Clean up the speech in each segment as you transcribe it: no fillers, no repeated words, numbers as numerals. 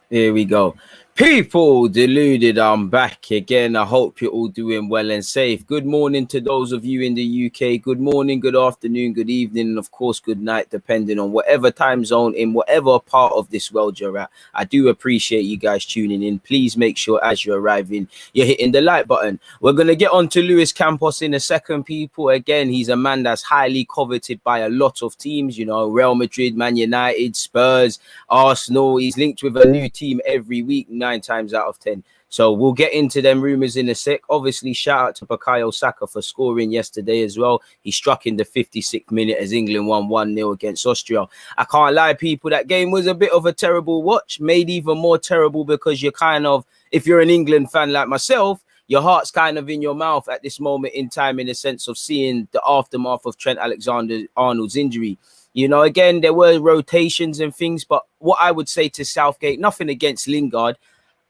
Here we go. People, deluded, I'm back again. I hope you're all doing well and safe. Good morning to those of you in the UK. Good morning, good afternoon, good evening, and of course, good night, depending on whatever time zone in whatever part of this world you're at. I do appreciate you guys tuning in. Please make sure as you're arriving, you're hitting the like button. We're going to get on to Luis Campos in a second, people. Again, he's a man that's highly coveted by a lot of teams, you know, Real Madrid, Man United, Spurs, Arsenal. He's linked with a new team every week, 9 times out of 10. So we'll get into them rumours in a sec. Obviously, shout out to Bukayo Saka for scoring yesterday as well. He struck in the 56th minute as England won 1-0 against Austria. I can't lie, people, that game was a bit of a terrible watch, made even more terrible because you're kind of, if you're an England fan like myself, your heart's kind of in your mouth at this moment in time, in the sense of seeing the aftermath of Trent Alexander-Arnold's injury. You know, again, there were rotations and things, but what I would say to Southgate, nothing against Lingard,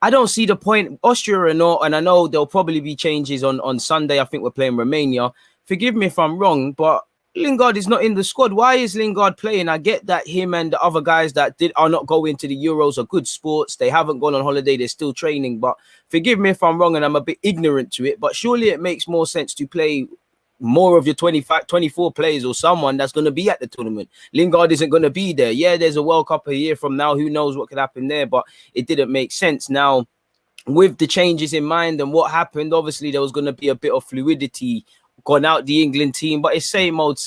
I don't see the point, Austria or not, and I know there'll probably be changes on Sunday. I think we're playing Romania. Forgive me if I'm wrong, but Lingard is not in the squad. Why is Lingard playing? I get that him and the other guys that are not going to the Euros are good sports. They haven't gone on holiday. They're still training. But forgive me if I'm wrong and I'm a bit ignorant to it, but surely it makes more sense to play more of your 25, 24 players or someone that's going to be at the tournament. Lingard isn't going to be there. Yeah, there's a World Cup a year from now. Who knows what could happen there? But it didn't make sense. Now, with the changes in mind and what happened, obviously there was going to be a bit of fluidity gone out the England team, but it's same old,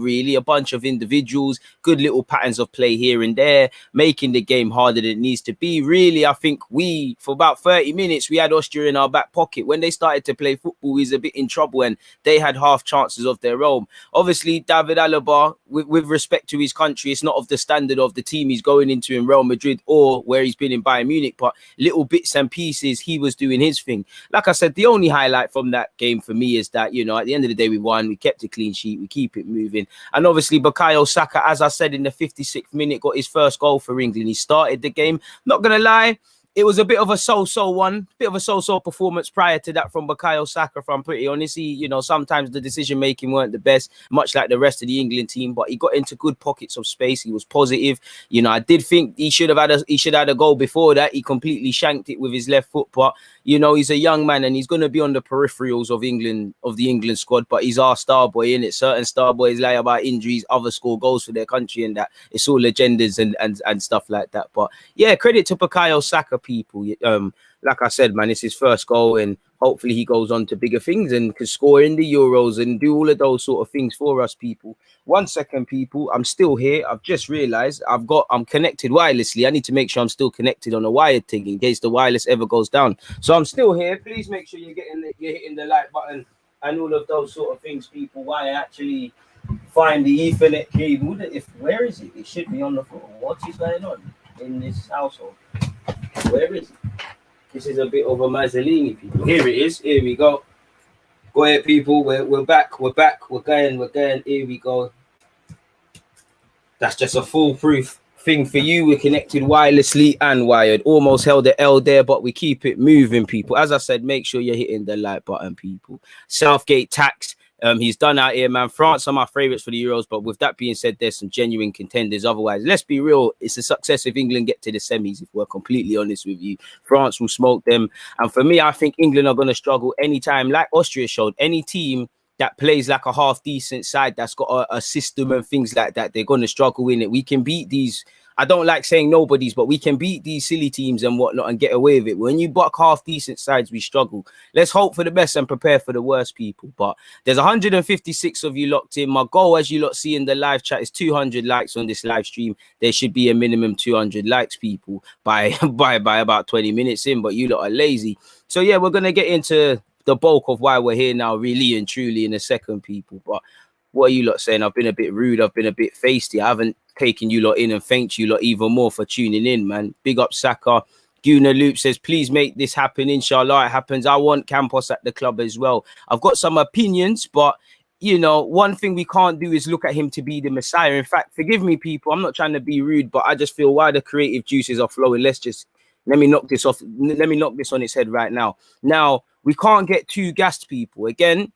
really. A bunch of individuals, good little patterns of play here and there, making the game harder than it needs to be. Really, I think for about 30 minutes, we had Austria in our back pocket. When they started to play football, we was a bit in trouble and they had half chances of their own. Obviously, David Alaba, with respect to his country, it's not of the standard of the team he's going into in Real Madrid or where he's been in Bayern Munich, but little bits and pieces, he was doing his thing. Like I said, the only highlight from that game for me is that, you know, at the end of the day, we won, we kept a clean sheet, we keep it moving. And obviously, Bukayo Saka, as I said, in the 56th minute, got his first goal for England. He started the game. Not going to lie, it was a bit of a so-so performance prior to that from Bukayo Saka, if I'm pretty honest. You know, sometimes the decision-making weren't the best, much like the rest of the England team, but he got into good pockets of space. He was positive. You know, I did think he should have had a goal before that. He completely shanked it with his left foot, but, you know, he's a young man and he's going to be on the peripherals of the England squad, but he's our star boy, innit? Certain star boys lie about injuries, others score goals for their country and that. It's all agendas and stuff like that. But yeah, credit to Bukayo Saka, people. Like I said, man, it's his first goal and hopefully he goes on to bigger things and can score in the Euros and do all of those sort of things for us, people. 1 second, people. I'm still here. I've just realized I'm connected wirelessly. I need to make sure I'm still connected on a wired thing in case the wireless ever goes down. So I'm still here. Please make sure you're hitting the like button and all of those sort of things, people. Why I actually find the Ethernet cable. Where is it? It should be on the floor. What is going on in this household? Where is it? This is a bit of a Mazzolini, people. Here it is. Here we go. Go ahead, people. We're back. We're going. Here we go. That's just a foolproof thing for you. We're connected wirelessly and wired. Almost held the L there, but we keep it moving, people. As I said, make sure you're hitting the like button, people. Southgate tax. He's done out here, man. France are my favourites for the Euros, but with that being said, there's some genuine contenders. Otherwise, let's be real, it's a success if England get to the semis, if we're completely honest with you. France will smoke them. And for me, I think England are going to struggle anytime, like Austria showed. Any team that plays like a half-decent side that's got a system and things like that, they're going to struggle in it. We can beat these... I don't like saying nobodies, but we can beat these silly teams and whatnot and get away with it. When you buck half-decent sides, we struggle. Let's hope for the best and prepare for the worst, people. But there's 156 of you locked in. My goal, as you lot see in the live chat, is 200 likes on this live stream. There should be a minimum 200 likes, people, by about 20 minutes in, but you lot are lazy. So, yeah, we're going to get into the bulk of why we're here now, really and truly, in a second, people. But what are you lot saying? I've been a bit rude. I've been a bit feisty. I haven't taken you lot in and thanked you lot even more for tuning in, man. Big up Saka. Gooner Loop says, please make this happen. Inshallah, it happens. I want Campos at the club as well. I've got some opinions, but, you know, one thing we can't do is look at him to be the Messiah. In fact, forgive me, people. I'm not trying to be rude, but I just feel why the creative juices are flowing. Let me knock this off. Let me knock this on its head right now. Now, we can't get too gassed, people. Again,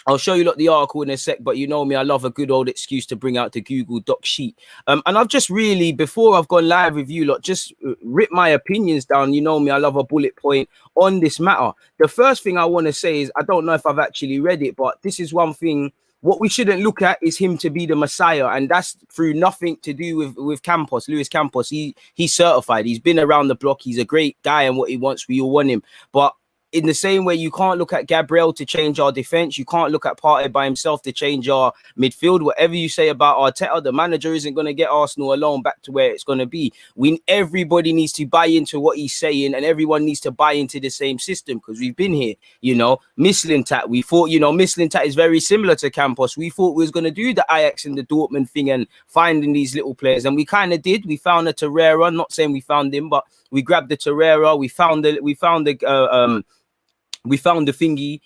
I'll show you the article in a sec, but you know me, I love a good old excuse to bring out the Google Doc sheet. And I've just really, before I've gone live with you lot, just rip my opinions down. You know me, I love a bullet point on this matter. The first thing I want to say is, I don't know if I've actually read it, but this is one thing. What we shouldn't look at is him to be the Messiah, and that's through nothing to do with Campos, Luis Campos. He's certified. He's been around the block. He's a great guy, and what he wants, we all want him. But in the same way, you can't look at Gabriel to change our defense. You can't look at Partey by himself to change our midfield. Whatever you say about Arteta, the manager isn't going to get Arsenal alone back to where it's going to be. Everybody needs to buy into what he's saying, and everyone needs to buy into the same system, because we've been here. You know, Mislintat, we thought, you know, Mislintat is very similar to Campos. We thought we was going to do the Ajax and the Dortmund thing and finding these little players, and we kind of did. We found a Torreira. Not saying we found him, but we grabbed the Torreira. We found the thingy,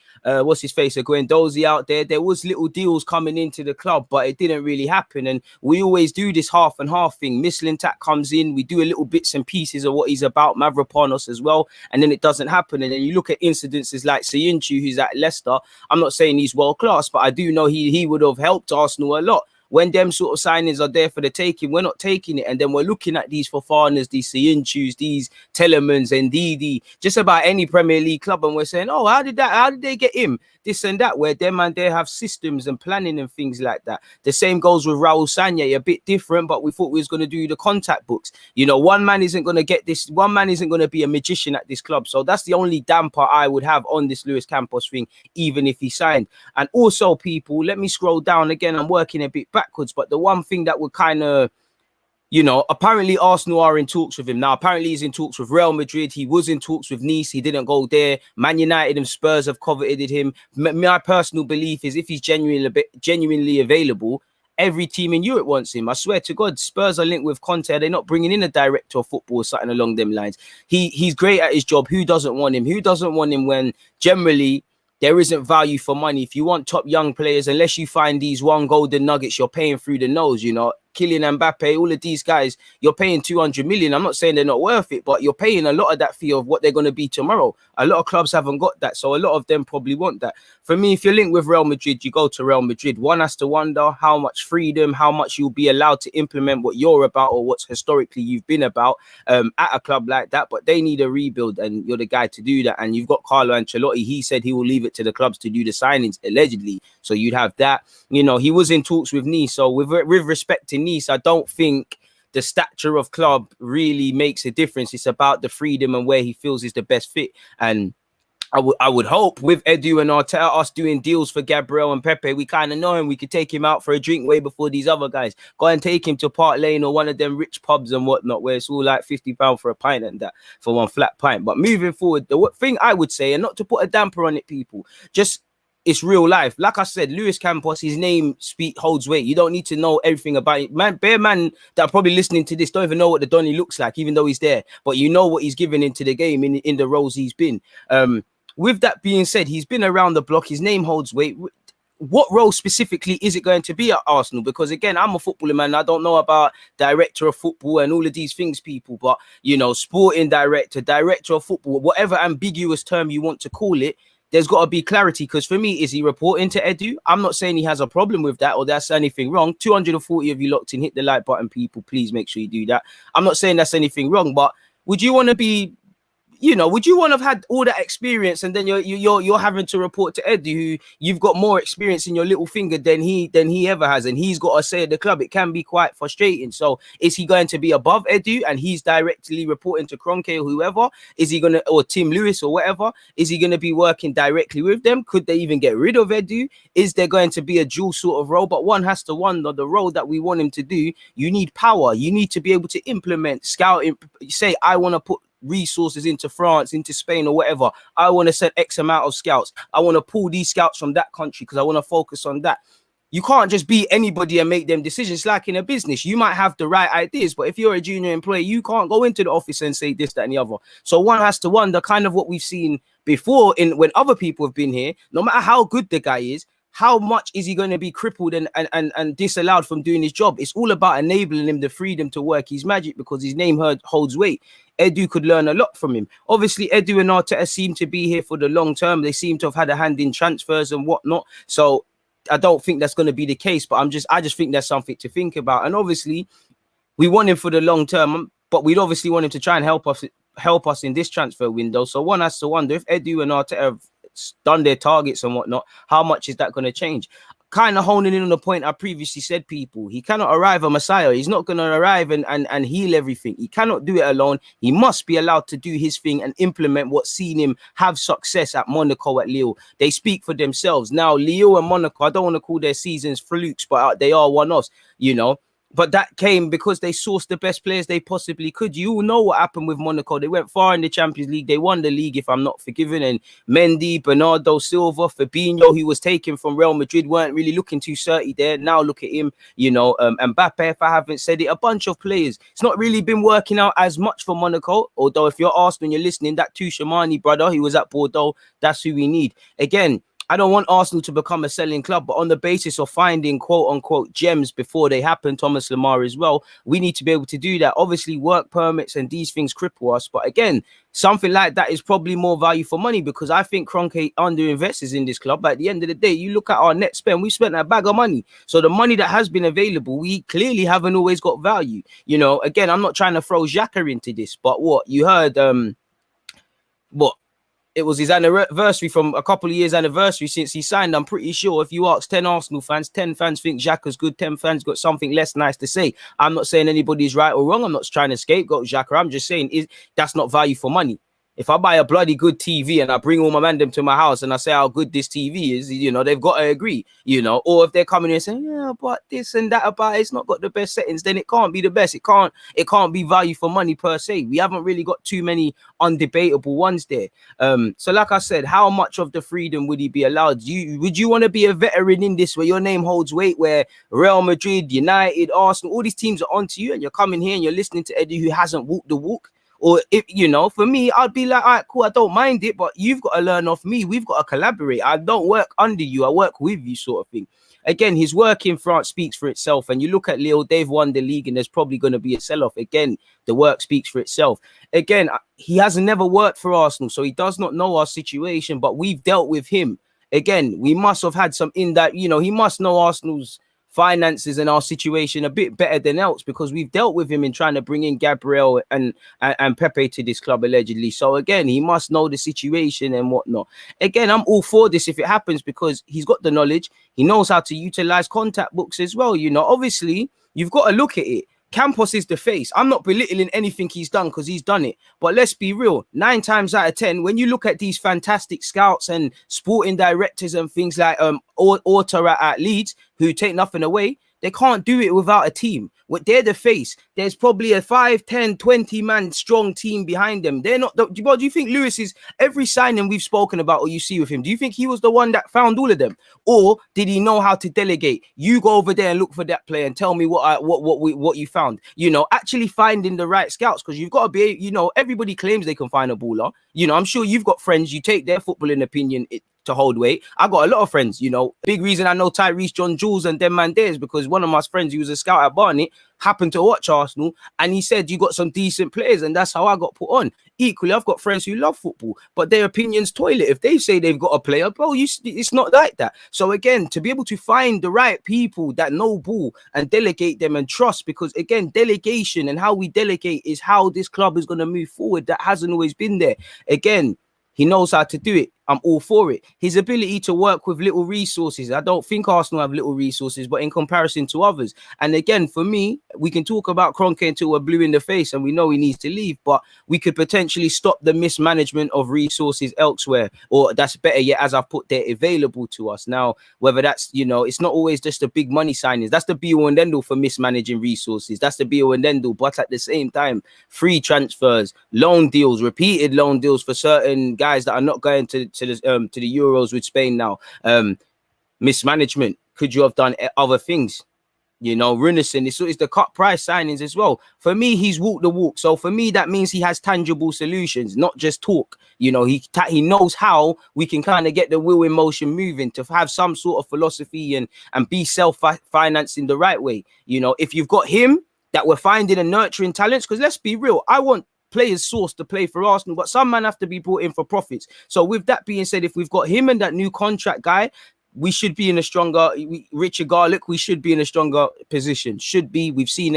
what's his face, a Guendouzi out there. There was little deals coming into the club, but it didn't really happen. And we always do this half and half thing. Mislintat comes in, we do a little bits and pieces of what he's about, Mavropanos as well, and then it doesn't happen. And then you look at incidences like Sayinchu, who's at Leicester. I'm not saying he's world class, but I do know he would have helped Arsenal a lot. When them sort of signings are there for the taking, we're not taking it. And then we're looking at these Fofanas, these Sayinchus, these Telemans and Didi, just about any Premier League club. And we're saying, oh, how did they get him? This and that, where them and they have systems and planning and things like that. The same goes with Raul Sanye, a bit different, but we thought we was going to do the contact books. You know, one man isn't going to get this. One man isn't going to be a magician at this club. So that's the only damper I would have on this Luis Campos thing, even if he signed. And also, people, let me scroll down again. I'm working a bit backwards, but the one thing that would kind of, you know, apparently Arsenal are in talks with him now. Apparently he's in talks with Real Madrid. He was in talks with Nice. He didn't go there. Man United and Spurs have coveted him. My personal belief is, if he's genuinely available, every team in Europe wants him. I swear to God, Spurs are linked with Conte. They're not bringing in a director of football or something along them lines. He's great at his job. Who doesn't want him? Who doesn't want him when generally there isn't value for money? If you want top young players, unless you find these one golden nuggets, you're paying through the nose, you know. Kylian Mbappe, all of these guys, you're paying 200 million. I'm not saying they're not worth it, but you're paying a lot of that fee of what they're going to be tomorrow. A lot of clubs haven't got that, so a lot of them probably want that. For me, if you're linked with Real Madrid, you go to Real Madrid. One has to wonder how much freedom, how much you'll be allowed to implement what you're about or what's historically you've been about at a club like that. But they need a rebuild, and you're the guy to do that. And you've got Carlo Ancelotti. He said he will leave it to the clubs to do the signings, allegedly. So you'd have that. You know, he was in talks with Nice. So with respect to Nice, I don't think the stature of club really makes a difference. It's about the freedom and where he feels is the best fit. And I would hope with Edu and Arteta, us doing deals for Gabriel and Pepe, we kind of know him. We could take him out for a drink way before these other guys. Go and take him to Park Lane or one of them rich pubs and whatnot, where it's all like £50 for a pint and that, for one flat pint. But moving forward, the thing I would say, and not to put a damper on it, people, just it's real life. Like I said, Luis Campos, his name holds weight. You don't need to know everything about it. Man that are probably listening to this don't even know what the Donny looks like, even though he's there. But you know what he's given into the game in the roles he's been. With that being said, he's been around the block. His name holds weight. What role specifically is it going to be at Arsenal? Because again, I'm a footballer, man. I don't know about director of football and all of these things, people. But, you know, sporting director of football, whatever ambiguous term you want to call it, there's got to be clarity. Because for me, is he reporting to Edu? I'm not saying he has a problem with that or that's anything wrong. 240 of you locked in. Hit the like button, people. Please make sure you do that. I'm not saying that's anything wrong, but would you want to be... You know, would you want to have had all that experience and then you're having to report to Eddie, who you've got more experience in your little finger than he ever has, and he's got to say at the club? It can be quite frustrating. So is he going to be above Edu and he's directly reporting to Kroenke or whoever? Is he gonna, or Tim Lewis or whatever? Is he going to be working directly with them? Could they even get rid of Edu? Is there going to be a dual sort of role? But one has to wonder, the role that we want him to do, you need power. You need to be able to implement, scout, say, I want to put resources into France, into Spain or whatever. I want to send X amount of scouts. I want to pull these scouts from that country because I want to focus on that. You can't just be anybody and make them decisions. Like in a business, you might have the right ideas, but if you're a junior employee, you can't go into the office and say this, that, and the other. So one has to wonder, kind of what we've seen before when other people have been here, no matter how good the guy is, how much is he going to be crippled and disallowed from doing his job? It's all about enabling him the freedom to work his magic because his name holds weight. Edu could learn a lot from him. Obviously, Edu and Arteta seem to be here for the long term. They seem to have had a hand in transfers and whatnot. So I don't think that's going to be the case, but I just think that's something to think about. And obviously, we want him for the long term, but we'd obviously want him to try and help us in this transfer window. So one has to wonder if Edu and Arteta have done their targets and whatnot, how much is that going to change? Kind of honing in on the point I previously said, people, he cannot arrive a Messiah. He's not going to arrive and heal everything. He cannot do it alone. He must be allowed to do his thing and implement what's seen him have success at Monaco, at Lille. They speak for themselves. Now, Lille and Monaco, I don't want to call their seasons flukes, but they are one-offs, you know. But that came because they sourced the best players they possibly could. You all know what happened with Monaco. They went far in the Champions League. They won the league, if I'm not forgiven. And Mendy, Bernardo Silva, Fabinho, who was taken from Real Madrid, weren't really looking too certy there. Now look at him, you know, Mbappe, if I haven't said it, a bunch of players. It's not really been working out as much for Monaco. Although if you're Arsenal and you're listening, that Tuchemani brother, he was at Bordeaux, that's who we need. Again, I don't want Arsenal to become a selling club, but on the basis of finding quote-unquote gems before they happen, Thomas Lemar as well, we need to be able to do that. Obviously, work permits and these things cripple us. But again, something like that is probably more value for money because I think Kroenke underinvests in this club. But at the end of the day, you look at our net spend, we spent a bag of money. So the money that has been available, we clearly haven't always got value. You know, again, I'm not trying to throw Xhaka into this, but what you heard, it was his anniversary, from a couple of years anniversary since he signed. I'm pretty sure if you ask 10 Arsenal fans, 10 fans think Xhaka's good, 10 fans got something less nice to say. I'm not saying anybody's right or wrong. I'm not trying to scapegoat Xhaka. I'm just saying that's not value for money. If I buy a bloody good TV and I bring all my mandem to my house and I say how good this TV is, you know, they've got to agree, you know. Or if they're coming in and saying, yeah, but this and that about it's not got the best settings, then it can't be the best. It can't be value for money per se. We haven't really got too many undebatable ones there. So like I said, how much of the freedom would he be allowed? Would you want to be a veteran in this where your name holds weight, where Real Madrid, United, Arsenal, all these teams are onto you and you're coming here and you're listening to Eddie who hasn't walked the walk? Or if, you know, for me, I'd be like, all right, cool, I don't mind it, but you've got to learn off me. We've got to collaborate. I don't work under you. I work with you, sort of thing. Again, his work in France speaks for itself. And you look at Lille, they've won the league and there's probably going to be a sell-off. Again, the work speaks for itself. Again, he has never worked for Arsenal, so he does not know our situation, but we've dealt with him. Again, we must have had some in that, you know, he must know Arsenal's finances and our situation a bit better than else because we've dealt with him in trying to bring in Gabriel and Pepe to this club allegedly. So again, he must know the situation and whatnot. Again, I'm all for this if it happens because he's got the knowledge. He knows how to utilize contact books as well. You know, obviously you've got to look at it. Campos is the face. I'm not belittling anything he's done because he's done it. But let's be real. 9 times out of 10, when you look at these fantastic scouts and sporting directors and things like Orta at Leeds, who take nothing away, they can't do it without a team. They're the face. There's probably a 5, 10, 20 man strong team behind them. They're not. Do you think Lewis is every signing we've spoken about or you see with him? Do you think he was the one that found all of them, or did he know how to delegate? You go over there and look for that player and tell me what you found. You know, actually finding the right scouts because you've got to be. You know, everybody claims they can find a baller. You know, I'm sure you've got friends. You take their footballing opinion to hold weight. I got a lot of friends, you know. Big reason I know Tyrese, John Jules and them man there is because one of my friends who was a scout at Barnet happened to watch Arsenal and he said you got some decent players and that's how I got put on. Equally, I've got friends who love football, but their opinions toilet. If they say they've got a player, bro, it's not like that. So again, to be able to find the right people that know ball and delegate them and trust, because again, delegation and how we delegate is how this club is going to move forward. That hasn't always been there. Again, he knows how to do it. I'm all for it. His ability to work with little resources. I don't think Arsenal have little resources, but in comparison to others. And again, for me, we can talk about Kroenke until we're blue in the face and we know he needs to leave, but we could potentially stop the mismanagement of resources elsewhere, or that's better yet, as I've put there, available to us. Now, whether that's, you know, it's not always just the big money signings. That's the be-all and end-all for mismanaging resources. That's the be-all and end-all. But at the same time, free transfers, loan deals, repeated loan deals for certain guys that are not going to the Euros with Spain now. Mismanagement. Could you have done other things? You know, Runnison, it's the cut price signings as well. For me, he's walked the walk. So for me, that means he has tangible solutions, not just talk. You know, he knows how we can kind of get the wheel in motion moving, to have some sort of philosophy and be self-financing the right way. You know, if you've got him, that we're finding and nurturing talents, because let's be real, I want players sourced to play for Arsenal, but some man have to be brought in for profits. So with that being said, if we've got him and that new contract guy, we should be in a stronger, Richard Garlick, we should be in a stronger position. Should be. We've seen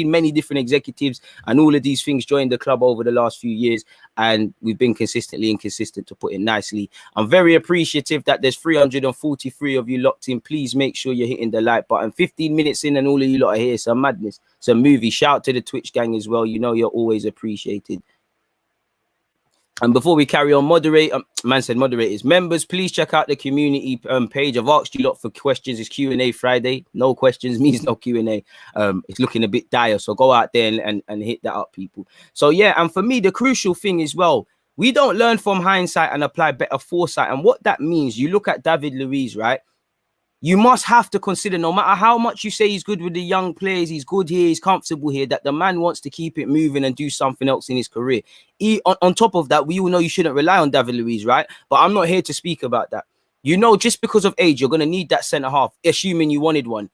many different executives and all of these things join the club over the last few years, and we've been consistently inconsistent, to put it nicely. I'm very appreciative that there's 343 of you locked in. Please make sure you're hitting the like button. 15 minutes in and all of you lot are here. Some madness. It's a movie. Shout out to the Twitch gang as well. You know you're always appreciated. And before we carry on, moderators, members, please check out the community page. I've asked you lot for questions. It's Q&A Friday. No questions means no Q&A. It's looking a bit dire, so go out there and hit that up, people. So yeah, and for me, the crucial thing as well, we don't learn from hindsight and apply better foresight. And what that means, you look at David Luiz, right? You must have to consider, no matter how much you say he's good with the young players, he's good here, he's comfortable here, that the man wants to keep it moving and do something else in his career. On top of that, we all know you shouldn't rely on David Luiz, right? But I'm not here to speak about that. You know, just because of age, you're going to need that centre-half, assuming you wanted one.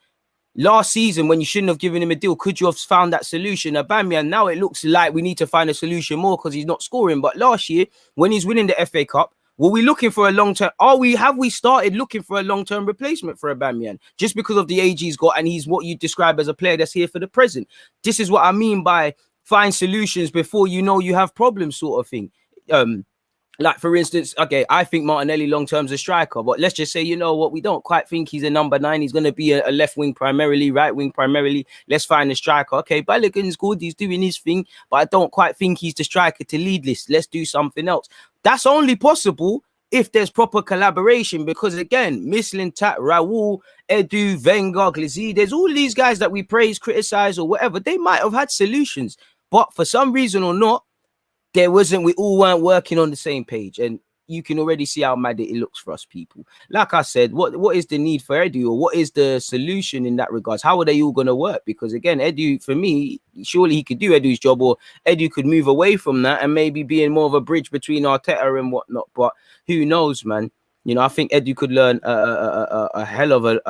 Last season, when you shouldn't have given him a deal, could you have found that solution? Aubameyang, now it looks like we need to find a solution more because he's not scoring. But last year, when he's winning the FA Cup, were we looking for a long-term? Have we started looking for a long-term replacement for Aubameyang just because of the age he's got and he's what you describe as a player that's here for the present? This is what I mean by find solutions before you know you have problems, sort of thing. Like, for instance, okay, I think Martinelli long-term is a striker, but let's just say, you know what, we don't quite think he's a number 9. He's going to be a left wing primarily, right wing primarily. Let's find a striker. Okay, Balogun's good. He's doing his thing, but I don't quite think he's the striker to lead this. Let's do something else. That's only possible if there's proper collaboration, because again, Mislintat, Raul, Edu, Wenger, Glazzy, there's all these guys that we praise, criticize, or whatever. They might have had solutions, but for some reason or not, we all weren't working on the same page. And you can already see how mad it looks for us, people. Like I said, what is the need for Edu, or what is the solution in that regards? How are they all going to work? Because again, Edu, for me, surely he could do Edu's job, or Edu could move away from that and maybe be in more of a bridge between Arteta and whatnot. But who knows, man? You know, I think Edu could learn a hell of a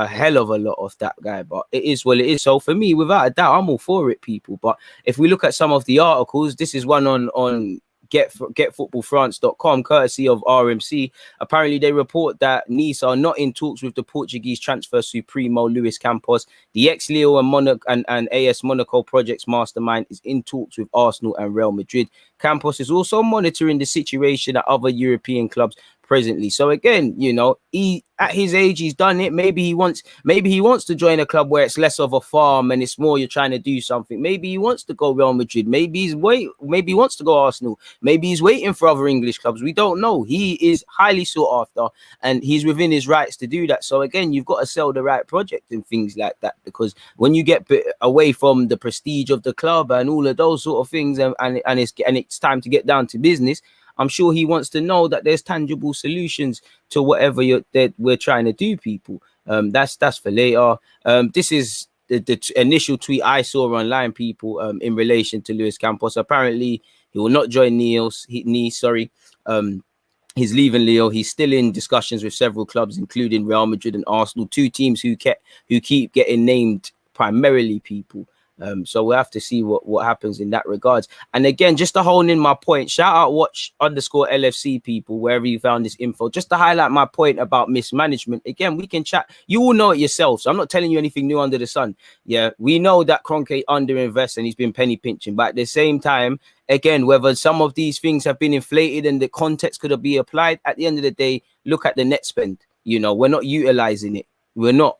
lot of that guy. But it is what it is. So for me, without a doubt, I'm all for it, people. But if we look at some of the articles, this is one on getfootballfrance.com, courtesy of RMC. Apparently, they report that Nice are not in talks with the Portuguese transfer supremo Luis Campos. The ex-Lille and Monaco and AS Monaco projects mastermind is in talks with Arsenal and Real Madrid. Campos is also monitoring the situation at other European clubs presently. So again, you know, at his age, he's done it. Maybe he wants to join a club where it's less of a farm and it's more you're trying to do something. Maybe he wants to go Real Madrid. Maybe he wants to go Arsenal. Maybe he's waiting for other English clubs. We don't know. He is highly sought after and he's within his rights to do that. So again, you've got to sell the right project and things like that, because when you get away from the prestige of the club and all of those sort of things, and it's time to get down to business, I'm sure he wants to know that there's tangible solutions to whatever we're trying to do, people. That's for later. This is the initial tweet I saw online, people, in relation to Luis Campos. Apparently, he will not join Nice. He's leaving Lille. He's still in discussions with several clubs, including Real Madrid and Arsenal, 2 teams who keep getting named primarily, people. So we'll have to see what happens in that regards. And again, just to hone in my point, shout out watch_LFC, people, wherever you found this info, just to highlight my point about mismanagement. Again, we can chat. You all know it yourself, so I'm not telling you anything new under the sun. Yeah, we know that Kroenke underinvests and he's been penny pinching. But at the same time, again, whether some of these things have been inflated and the context could be applied, at the end of the day, look at the net spend. You know, we're not utilizing it. We're not.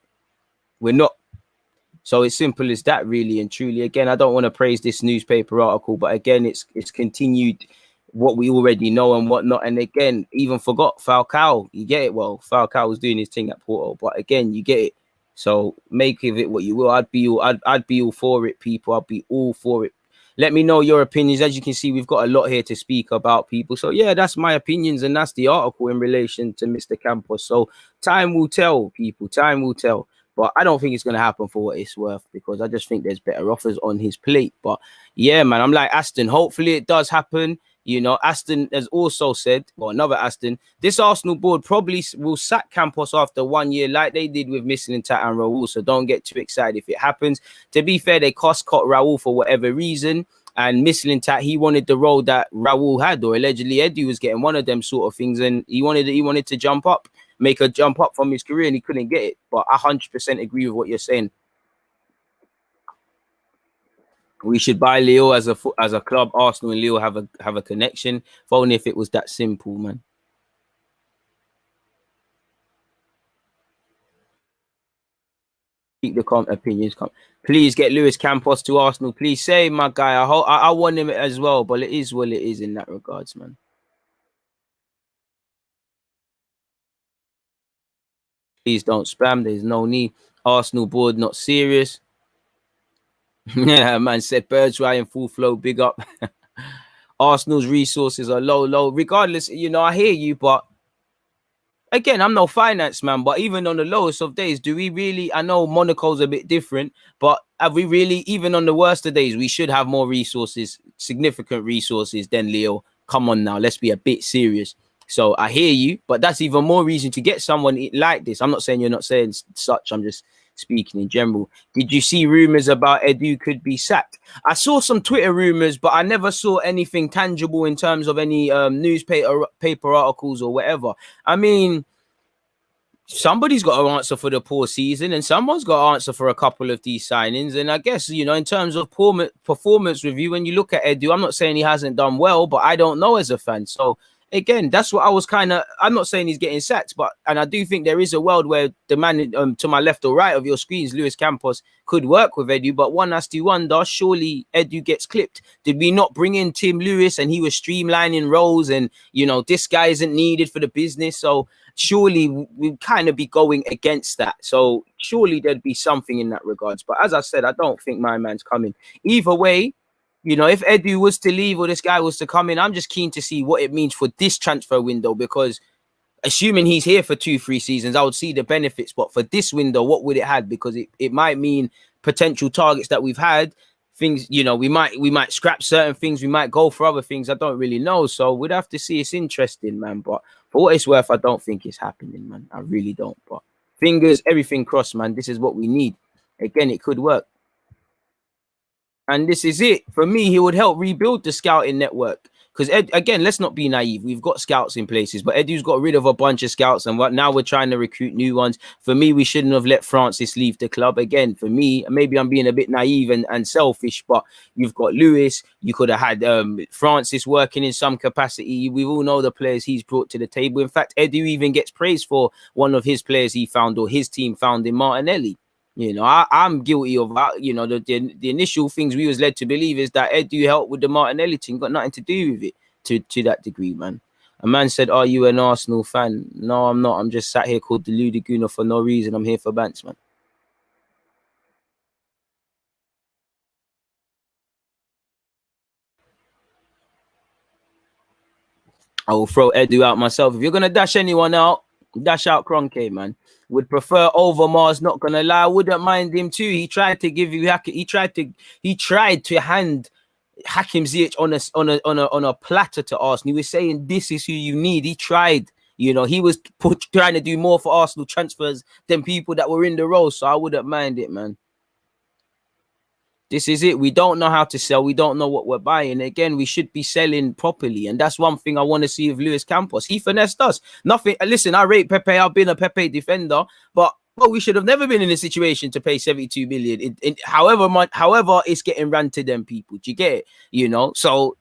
So it's simple as that, really and truly. Again, I don't want to praise this newspaper article, but again, it's continued what we already know and whatnot. And again, even forgot Falcao. You get it? Well, Falcao was doing his thing at Porto, but again, you get it. So make of it what you will. I'd be all for it, people. I'd be all for it. Let me know your opinions. As you can see, we've got a lot here to speak about, people. So yeah, that's my opinions, and that's the article in relation to Mr. Campos. So time will tell, people. Time will tell. But I don't think it's going to happen for what it's worth, because I just think there's better offers on his plate. But yeah, man, I'm like Aston. Hopefully it does happen. You know, Aston has also said, well, another Aston, this Arsenal board probably will sack Campos after 1 year, like they did with Mislintat and Raul. So don't get too excited if it happens. To be fair, they cost cut Raul for whatever reason. And Mislintat, he wanted the role that Raul had, or allegedly Eddie was getting, one of them sort of things, and he wanted to jump up, make a jump up from his career, and he couldn't get it. But I 100% agree with what you're saying. We should buy Lille as a club. Arsenal and Lille have a connection. If only if it was that simple, man. Keep the opinions. Please get Luis Campos to Arsenal. Please say, my guy. I want him as well, but it is what it is in that regards, man. Please don't spam. There's no need. Arsenal board not serious. Yeah, man said Birds in full flow. Big up. Arsenal's resources are low. Regardless, I hear you, but again, I'm no finance man, but even on the lowest of days, do we really? I know Monaco's a bit different, but have we really, even on the worst of days, we should have more resources, significant resources than Leo. Come on now, let's be a bit serious. So I hear you, but that's even more reason to get someone like this. I'm not saying you're not saying such. I'm just speaking in general. Did you see rumors about Edu could be sacked? I saw some Twitter rumors, but I never saw anything tangible in terms of any newspaper articles or whatever. I mean, somebody's got to answer for the poor season, and someone's got to answer for a couple of these signings. And I guess, in terms of poor performance review, when you look at Edu, I'm not saying he hasn't done well, but I don't know as a fan. So again, that's what I was I'm not saying he's getting sacked, and I do think there is a world where the man to my left or right of your screens, Luis Campos, could work with Edu, but one has to wonder, surely Edu gets clipped. Did we not bring in Tim Lewis and he was streamlining roles and, this guy isn't needed for the business? So surely we'd kind of be going against that. So surely there'd be something in that regards. But as I said, I don't think my man's coming. Either way, if Edu was to leave or this guy was to come in, I'm just keen to see what it means for this transfer window, because assuming he's here for 2-3 seasons, I would see the benefits. But for this window, what would it have? Because it might mean potential targets that we've had, things, we might scrap certain things, we might go for other things. I don't really know. So we'd have to see. It's interesting, man. But for what it's worth, I don't think it's happening, man. I really don't. But fingers, everything crossed, man. This is what we need. Again, it could work. And this is it. For me, he would help rebuild the scouting network. Because, again, let's not be naive. We've got scouts in places, but Edu's got rid of a bunch of scouts, and now we're trying to recruit new ones. For me, we shouldn't have let Francis leave the club. Again, for me, maybe I'm being a bit naive and selfish, but you've got Lewis. You could have had Francis working in some capacity. We all know the players he's brought to the table. In fact, Edu even gets praised for one of his players he found, or his team found, in Martinelli. I'm guilty of that. The initial things we was led to believe is that Edu helped with the Martinelli team, got nothing to do with it to that degree, man. A man said, "Are you an Arsenal fan?" No, I'm not. I'm just sat here called Deluded Gooner for no reason. I'm here for Bants, man. I will throw Edu out myself. If you're gonna dash anyone out, dash out Kroenke, man. Would prefer Overmars, not gonna lie. Wouldn't mind him too. He tried to give you he tried to hand Hakim Ziyech on a platter to Arsenal. He was saying this is who you need. He tried. He was trying to do more for Arsenal transfers than people that were in the role. So I wouldn't mind it, man. This is it. We don't know how to sell. We don't know what we're buying. Again, we should be selling properly. And that's one thing I want to see with Luis Campos. He finessed us. Nothing. Listen, I rate Pepe. I've been a Pepe defender. But we should have never been in a situation to pay 72 million. However, it's getting ran to them people. Do you get it? So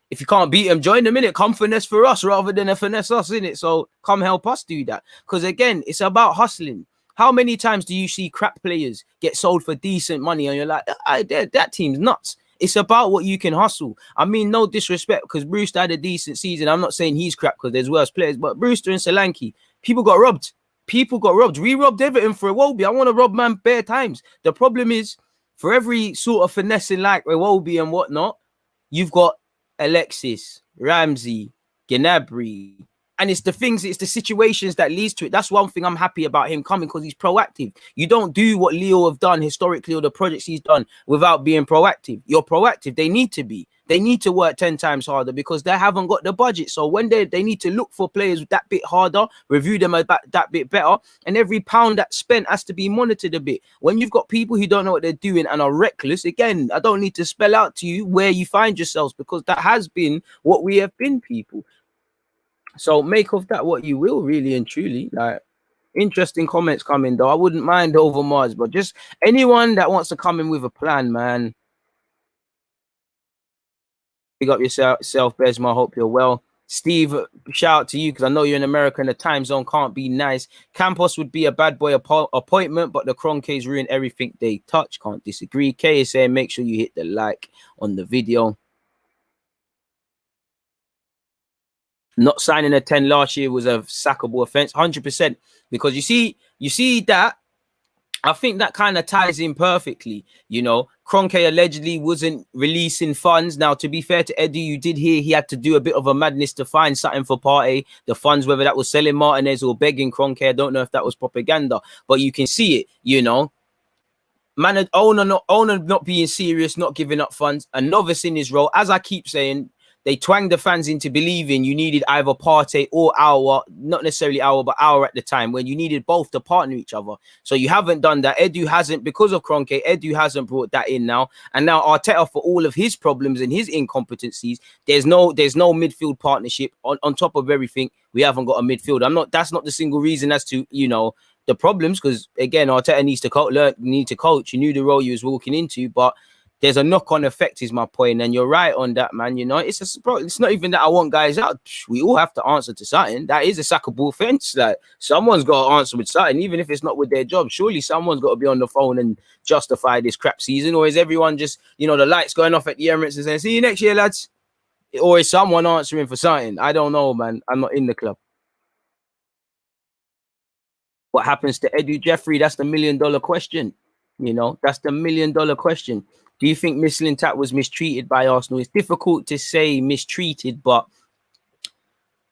if you can't beat them, join them in it. Come finesse for us rather than finesse us in it. So come help us do that. Because again, it's about hustling. How many times do you see crap players get sold for decent money and you're like, that team's nuts? It's about what you can hustle. I mean, no disrespect, because Brewster had a decent season. I'm not saying he's crap because there's worse players, but Brewster and Solanke, people got robbed. We robbed Everton for Iwobi. I want to rob man bare times. The problem is, for every sort of finessing like Iwobi and whatnot, you've got Alexis, Ramsey, Gnabry. And it's the situations that leads to it. That's one thing I'm happy about him coming, because he's proactive. You don't do what Leo have done historically or the projects he's done without being proactive. You're proactive. They need to be. they need to work 10 times harder because they haven't got the budget. So when they need to look for players that bit harder, review them about that bit better, and every pound that's spent has to be monitored a bit. When you've got people who don't know what they're doing and are reckless, again, I don't need to spell out to you where you find yourselves, because that has been what we have been, people. So make of that what you will, really and truly. Like, interesting comments coming though. I wouldn't mind over Mars, but just anyone that wants to come in with a plan, man. Pick up yourself, Besma. I hope you're well. Steve, shout out to you because I know you're in America and the time zone can't be nice. Campos would be a bad boy appointment, but the Kroenkes ruin everything they touch. Can't disagree. K is saying make sure you hit the like on the video. Not signing a 10 last year was a sackable offense, 100%. Because you see that, I think that kind of ties in perfectly. You know, Kroenke allegedly wasn't releasing funds. Now, to be fair to Eddie, you did hear he had to do a bit of a madness to find something for Partey. The funds, whether that was selling Martinez or begging Kroenke, I don't know if that was propaganda, but you can see it, you know. Owner not being serious, not giving up funds, a novice in his role. As I keep saying, they twanged the fans into believing you needed either Partey or Aouar, not necessarily Aouar, but Aouar at the time, when you needed both to partner each other. So you haven't done that. Edu hasn't, because of Kroenke, Edu hasn't brought that in now. And now Arteta, for all of his problems and his incompetencies, there's no midfield partnership. On top of everything, we haven't got a midfield. That's not the single reason as to, you know, the problems, because again, Arteta needs to coach. You knew the role you was walking into, but there's a knock-on effect, is my point, and you're right on that, man. You know, it's not even that I want guys out. We all have to answer to something. That is a sackable offense. Like, someone's got to answer with something, even if it's not with their job. Surely someone's got to be on the phone and justify this crap season, or is everyone just, you know, the lights going off at the Emirates and saying, "See you next year, lads," or is someone answering for something? I don't know, man. I'm not in the club. What happens to Edu Jeffrey? That's the $1 million question. You know, that's the $1 million question. Do you think Mislintat was mistreated by Arsenal? It's difficult to say mistreated, but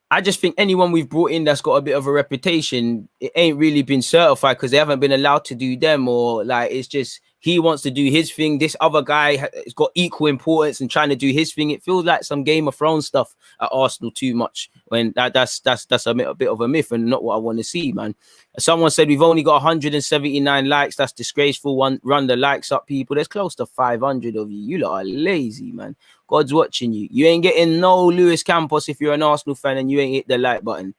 I just think anyone we've brought in that's got a bit of a reputation, it ain't really been certified because they haven't been allowed to do them, or like it's just he wants to do his thing. This other guy has got equal importance and trying to do his thing. It feels like some Game of Thrones stuff at Arsenal too much. When that's a bit of a myth and not what I want to see, man. Someone said we've only got 179 likes. That's disgraceful. Run the likes up, people. There's close to 500 of you. You lot are lazy, man. God's watching you. You ain't getting no Luis Campos if you're an Arsenal fan and you ain't hit the like button.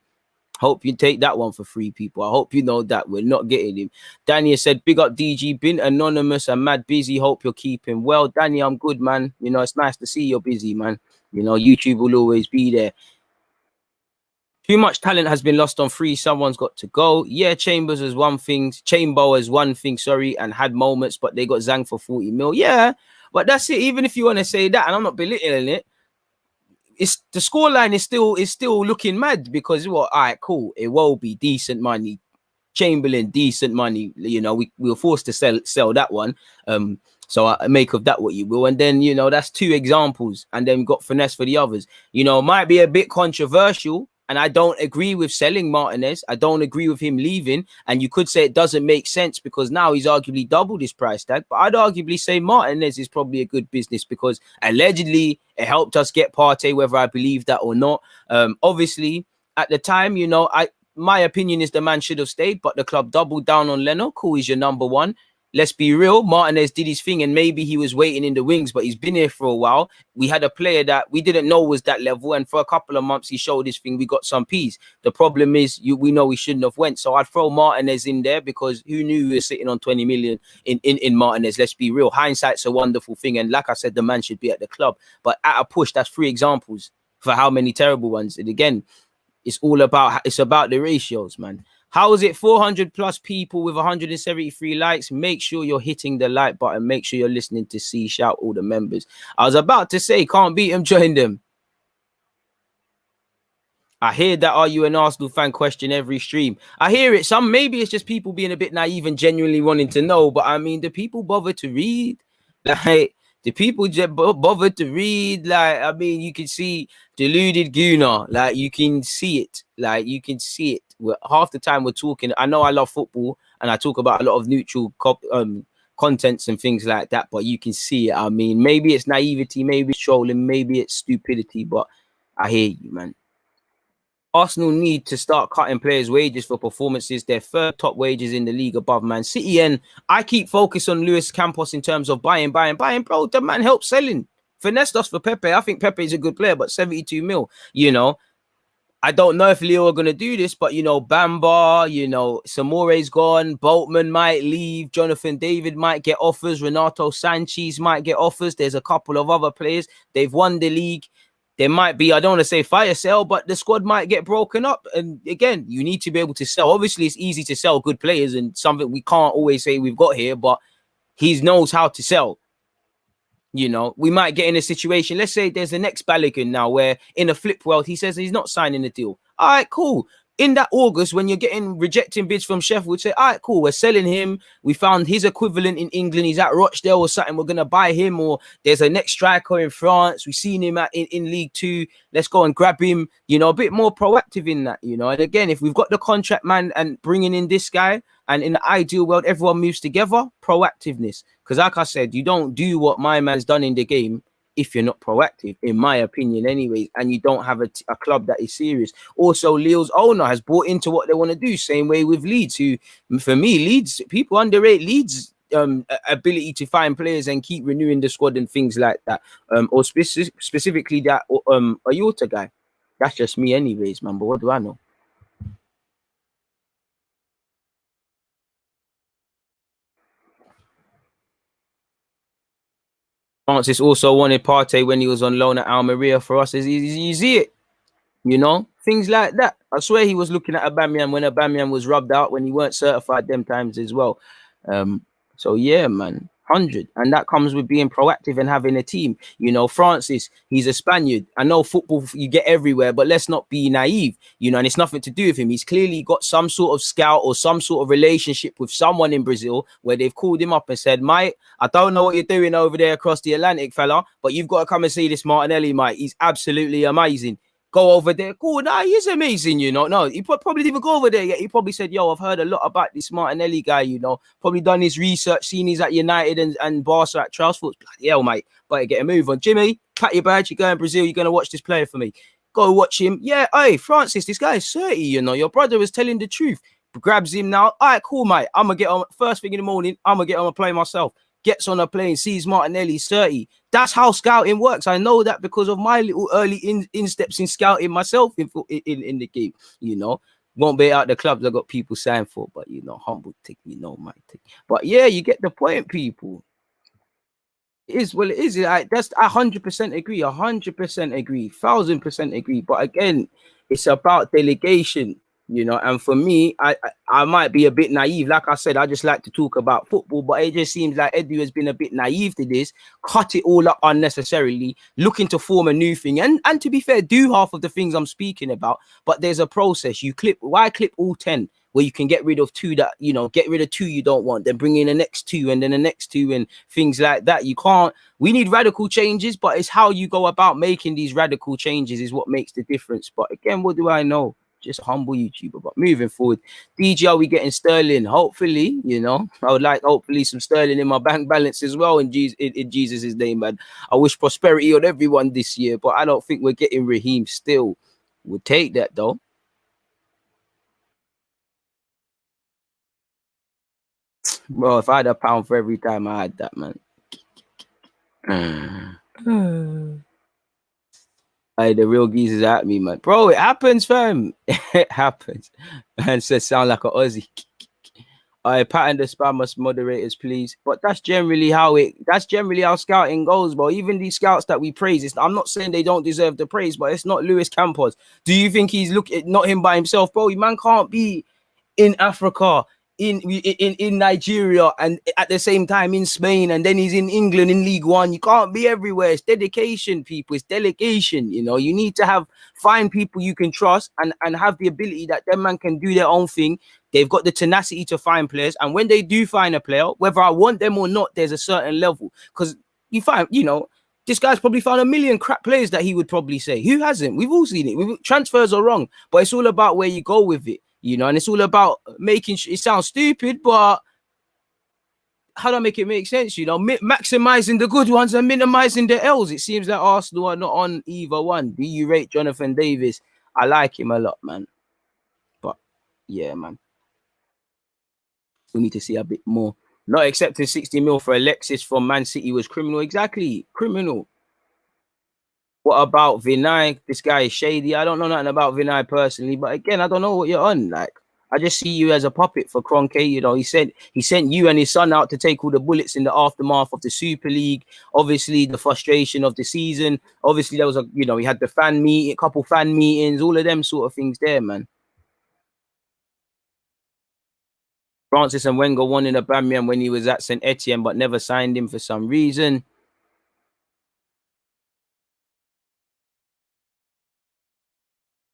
Hope you take that one for free, people. I hope you know that we're not getting him. Daniel said, big up DG, been anonymous and mad busy. Hope you're keeping well. Daniel, I'm good, man. You know, it's nice to see you're busy, man. You know, YouTube will always be there. Too much talent has been lost on free. Someone's got to go. Yeah, Chamber is one thing, and had moments, but they got Zhang for 40 mil. Yeah, but that's it. Even if you want to say that, and I'm not belittling it, it's the scoreline is still looking mad because all right, cool. It will be decent money. Chamberlain, decent money. You know, we were forced to sell that one. So I make of that what you will. And then, you know, that's two examples. And then we got finesse for the others. You know, might be a bit controversial. And I don't agree with selling Martinez. I don't agree with him leaving. And you could say it doesn't make sense because now he's arguably doubled his price tag. But I'd arguably say Martinez is probably a good business because allegedly it helped us get Partey, whether I believe that or not. Obviously, at the time, you know, my opinion is the man should have stayed, but the club doubled down on Leno. Cool, he's your number one. Let's be real. Martinez did his thing and maybe he was waiting in the wings, but he's been here for a while. We had a player that we didn't know was that level. And for a couple of months, he showed his thing. We got some peas. The problem is we know we shouldn't have went. So I'd throw Martinez in there because who knew we were sitting on 20 million in Martinez? Let's be real. Hindsight's a wonderful thing. And like I said, the man should be at the club. But at a push, that's 3 examples for how many terrible ones. And again, it's about the ratios, man. How is it 400 plus people with 173 likes? Make sure you're hitting the like button. Make sure you're listening to see. Shout all the members. I was about to say, can't beat them, join them. I hear that are you an Arsenal fan question every stream. I hear it. Maybe it's just people being a bit naive and genuinely wanting to know. But I mean, do people bother to read? Like, do people just bother to read? Like, I mean, you can see Deluded Gooner. Like, you can see it. Like, you can see it. Half the time we're talking. I know I love football and I talk about a lot of neutral contents and things like that, but you can see it. I mean, maybe it's naivety, maybe it's trolling, maybe it's stupidity, but I hear you, man. Arsenal need to start cutting players' wages for performances. They're third top wages in the league above Man City. And I keep focus on Luis Campos in terms of buying. Bro, the man helps selling. Finessed us for Pepe. I think Pepe is a good player, but 72 mil, you know. I don't know if Lille are going to do this, but, you know, Bamba, you know, Samore's gone. Boltman might leave. Jonathan David might get offers. Renato Sanchez might get offers. There's a couple of other players. They've won the league. There might be, I don't want to say fire sale, but the squad might get broken up. And again, you need to be able to sell. Obviously, it's easy to sell good players and something we can't always say we've got here, but he knows how to sell. You know, we might get in a situation. Let's say there's the next Balogun now where in a flip world, he says he's not signing the deal. All right, cool. In that August, when you're getting rejecting bids from Sheffield, say, all right, cool, we're selling him. We found his equivalent in England. He's at Rochdale or something. We're going to buy him. Or there's a next striker in France. We've seen him in League Two. Let's go and grab him. You know, a bit more proactive in that, you know. And again, if we've got the contract man and bringing in this guy, and in the ideal world, everyone moves together, proactiveness. Because like I said, you don't do what my man's done in the game if you're not proactive, in my opinion anyways, and you don't have a club that is serious. Also, Lille's owner has bought into what they want to do. Same way with Leeds, who, for me, Leeds, people underrate Leeds' ability to find players and keep renewing the squad and things like that. Or specifically that Ayota guy. That's just me anyways, man, but what do I know? Francis also wanted Partey when he was on loan at Almeria. For us, you see it, you know, things like that. I swear he was looking at Aubameyang when Aubameyang was rubbed out when he weren't certified them times as well. So yeah, man, 100, and that comes with being proactive and having a team. You know, Francis, he's a Spaniard. I know football you get everywhere, but let's not be naive. You know, and it's nothing to do with him. He's clearly got some sort of scout or some sort of relationship with someone in Brazil where they've called him up and said, mate, I don't know what you're doing over there across the Atlantic, fella, but you've got to come and see this Martinelli, mate. He's absolutely amazing. Go over there. Cool. Nah, he's amazing, you know. No, he probably didn't go over there yet. He probably said, yo, I've heard a lot about this Martinelli guy, you know. Probably done his research, seen he's at United and Barca at Trafford. Bloody hell, mate. Better get a move on. Jimmy, pat your badge. You're going to Brazil. You're going to watch this player for me. Go watch him. Yeah, hey, Francis, this guy is 30, you know. Your brother was telling the truth. Grabs him now. All right, cool, mate. I'm going to get on first thing in the morning. I'm going to get on a plane myself. Gets on a plane, sees Martinelli 30. That's how scouting works. I know that because of my little early insteps in scouting myself in the game. You know, won't be out the clubs I got people signed for, but you know, humble tick, you know, my tick. But yeah, you get the point, people. It is, well, it is. That's 100% agree. 100% agree. 1000% agree. But again, it's about delegation. You know, and for me, I might be a bit naive. Like I said, I just like to talk about football, but it just seems like Edu has been a bit naive to this, cut it all up unnecessarily, looking to form a new thing. And to be fair, do half of the things I'm speaking about, but there's a process. Why clip all 10 where you can get rid of 2 that, you know, get rid of 2 you don't want, then bring in the next 2 and then the next 2 and things like that. You can't, we need radical changes, but it's how you go about making these radical changes is what makes the difference. But again, what do I know? Just a humble YouTuber. But moving forward, DG, are we getting sterling? Hopefully, you know, I would like hopefully some sterling in my bank balance as well in Jesus' name, man. I wish prosperity on everyone this year, but I don't think we're getting Raheem still. We'll take that though. Bro, if I had £1 for every time I had that, man. The real geezers at me, man. Bro, it happens, fam. It happens. Man says sound like a Aussie. I pattern the spammers moderators, please. But that's generally how scouting goes, bro. Even these scouts that we praise, I'm not saying they don't deserve the praise, but it's not Luis Campos. Do you think he's not him by himself, bro? Man can't be in Africa, in Nigeria, and at the same time in Spain, and then he's in England in League One. You can't be everywhere. It's dedication, people. It's delegation. You know, you need to find people you can trust and have the ability that them man can do their own thing. They've got the tenacity to find players, and when they do find a player, whether I want them or not, there's a certain level. Because you find, you know, this guy's probably found a million crap players that he would probably say. Who hasn't? We've all seen it. Transfers are wrong, but it's all about where you go with it. You know, and it's all about making sure it sounds stupid, but how do I make it make sense? You know, maximizing the good ones and minimizing the L's. It seems that Arsenal are not on either one. Do you rate Jonathan Davis? I like him a lot, man. But yeah, man, we need to see a bit more. Not accepting 60 mil for Alexis from Man City was criminal. Exactly, criminal. What about Vinay? This guy is shady. I don't know nothing about Vinay personally, but again, I don't know what you're on. Like, I just see you as a puppet for Kroenke. You know, he sent you and his son out to take all the bullets in the aftermath of the Super League. Obviously, the frustration of the season. Obviously, there was he had the a couple fan meetings, all of them sort of things there, man. Francis and Wenger wanted Aubameyang when he was at St. Etienne, but never signed him for some reason.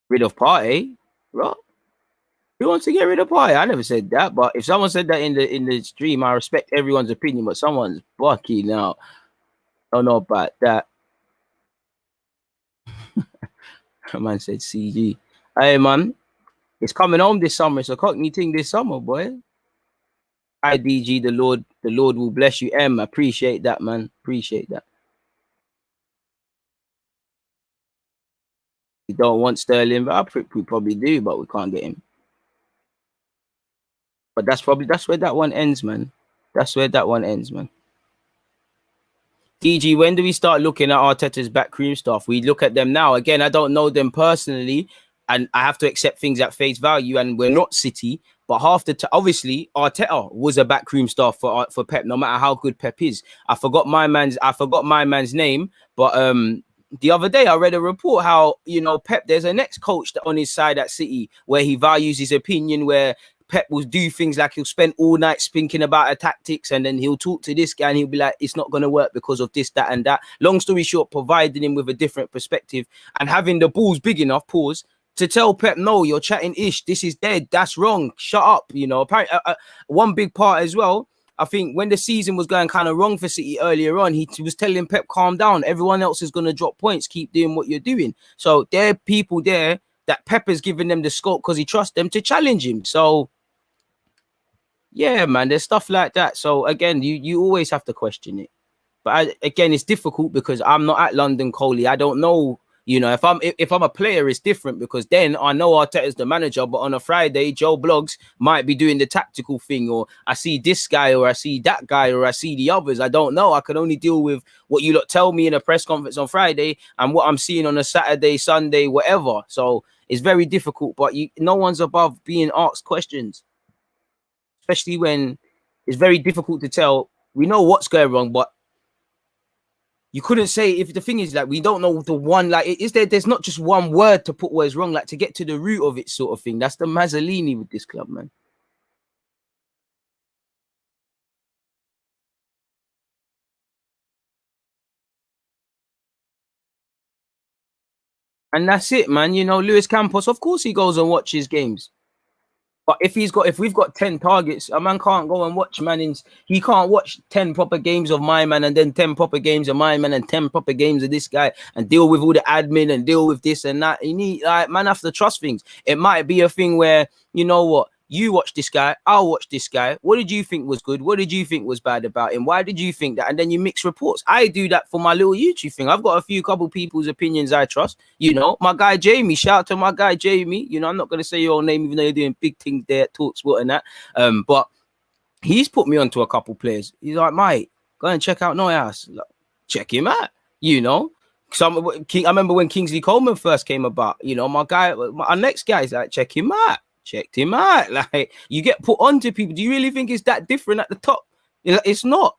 Rid of Partey, bro. Who wants to get rid of Partey? I never said that, but if someone said that in the stream, I respect everyone's opinion. But someone's bucky now. I don't know about that. Man said CG. Hey man, it's coming home this summer. It's a Cockney thing this summer, boy. IDG, the Lord will bless you. Appreciate that, man. Appreciate that. We don't want Sterling, but we probably do, but we can't get him. But that's where that one ends, man. That's where that one ends, man. DG, when do we start looking at Arteta's backroom stuff? We look at them now. Again, I don't know them personally, and I have to accept things at face value. And we're not City, but half the time, obviously, Arteta was a backroom staff for Pep. No matter how good Pep is, I forgot my man's name, but the other day I read a report how Pep. There's a next coach on his side at City where he values his opinion, where Pep will do things like he'll spend all night thinking about a tactics, and then he'll talk to this guy and he'll be like, it's not going to work because of this, that, and that. Long story short, providing him with a different perspective and having the balls big enough, to tell Pep, no, you're chatting ish. This is dead. That's wrong. Shut up. Apparently, one big part as well, I think when the season was going kind of wrong for City earlier on, he was telling Pep, calm down. Everyone else is going to drop points. Keep doing what you're doing. So there are people there that Pep has given them the scope because he trusts them to challenge him. So yeah, man, there's stuff like that. So again, you always have to question it. But again, it's difficult because I'm not at London Coley. I don't know. If I'm a player, it's different because then I know Arteta's the manager. But on a Friday, Joe Blogs might be doing the tactical thing, or I see this guy, or I see that guy, or I see the others. I don't know. I can only deal with what you lot tell me in a press conference on Friday and what I'm seeing on a Saturday, Sunday, whatever. So it's very difficult. But no one's above being asked questions, especially when it's very difficult to tell. We know what's going wrong, but you couldn't say, if the thing is like we don't know the one, like there's not just one word to put what is wrong, like to get to the root of it sort of thing. That's the Mazzolini with this club, man. And that's it, man. Luis Campos, of course he goes and watches games. But if we've got 10 targets, a man can't go and watch he can't watch 10 proper games of my man and then 10 proper games of my man and 10 proper games of this guy and deal with all the admin and deal with this and that. You need, man have to trust things. It might be a thing where, you know what, you watch this guy, I'll watch this guy. What did you think was good? What did you think was bad about him? Why did you think that? And then you mix reports. I do that for my little YouTube thing. I've got a couple people's opinions I trust. My guy Jamie, shout out to my guy Jamie. I'm not going to say your name, even though you're doing big things there at Talksport and that. But he's put me onto a couple players. He's like, mate, go and check out Neuhaus. Like, check him out, I remember when Kingsley Coleman first came about, my guy, our next guy is like, checked him out. Like, you get put onto people. Do you really think it's that different at the top? It's not.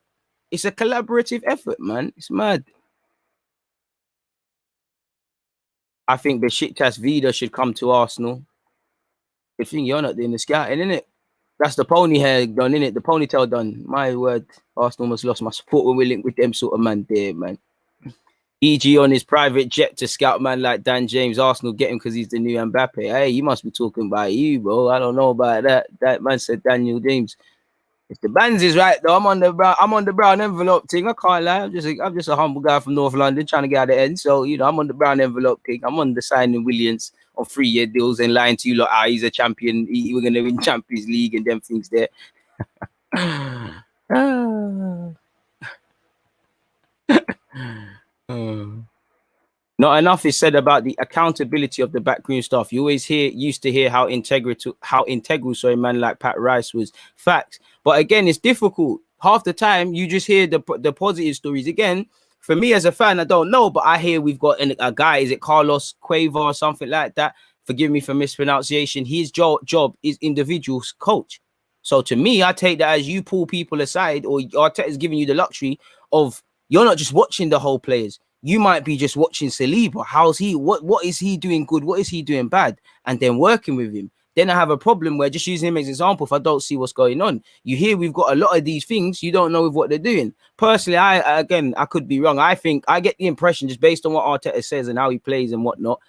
It's a collaborative effort, man. It's mad. I think Besiktas Vida should come to Arsenal. I think you're not doing the scouting, innit? That's the pony hair done, innit? The ponytail done. My word, Arsenal almost lost my support when we linked with them sort of man there, man. EG on his private jet to scout man like Dan James. Arsenal get him because he's the new Mbappe. Hey, you must be talking about you, bro. I don't know about that. That man said Daniel James. If the bands is right though, I'm on the brown envelope thing. I can't lie. I'm just a humble guy from North London trying to get out the end. So I'm on the brown envelope thing. I'm on the signing Williams on 3-year deals and lying to you like, he's a champion. We're gonna win Champions League and them things there. Not enough is said about the accountability of the backroom staff. You always used to hear how integral, sorry, man, like Pat Rice was. Facts. But again, it's difficult. Half the time, you just hear the positive stories. Again, for me as a fan, I don't know, but I hear we've got a guy, is it Carlos Cueva or something like that? Forgive me for mispronunciation. His job is individual coach. So to me, I take that as you pull people aside, or Arteta is giving you the luxury of, you're not just watching the whole players. You might be just watching Saliba. How's he? What is he doing good? What is he doing bad? And then working with him. Then I have a problem where, just using him as an example, if I don't see what's going on. You hear we've got a lot of these things, you don't know with what they're doing. Personally, I could be wrong. I think I get the impression, just based on what Arteta says and how he plays and whatnot,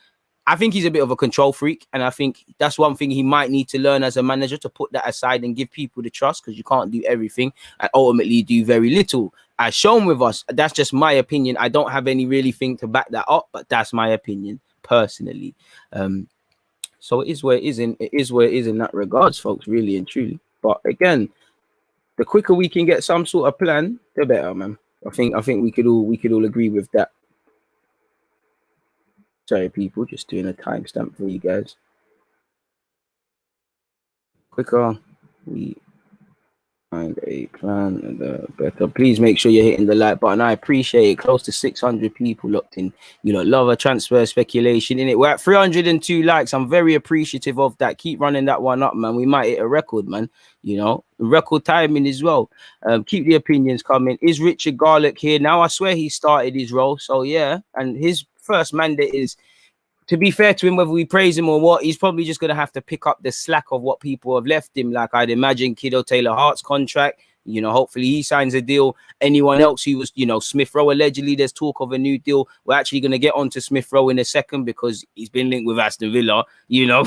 I think he's a bit of a control freak, and I think that's one thing he might need to learn as a manager, to put that aside and give people the trust, because you can't do everything and ultimately do very little. As shown with us, that's just my opinion. I don't have any really thing to back that up, but that's my opinion personally. So it is where it is in that regards, folks, really and truly. But again, the quicker we can get some sort of plan, the better, man. I think we could all agree with that. Sorry, people, just doing a timestamp for you guys. Quicker we find a plan, the better. Please make sure you're hitting the like button. I appreciate it. Close to 600 people locked in. You know, love a transfer speculation in it. We're at 302 likes. I'm very appreciative of that. Keep running that one up, man. We might hit a record, man. You know, record timing as well. Keep the opinions coming. Is Richard Garlick here now? I swear he started his role. So yeah, and his first mandate is, to be fair to him, whether we praise him or what, he's probably just going to have to pick up the slack of what people have left him. Like I'd imagine Kiddo Taylor Hart's contract, you know, hopefully he signs a deal. Anyone else who was, you know, Smith-Rowe, allegedly there's talk of a new deal. We're actually going to get on to Smith-Rowe in a second, because he's been linked with Aston Villa. You know,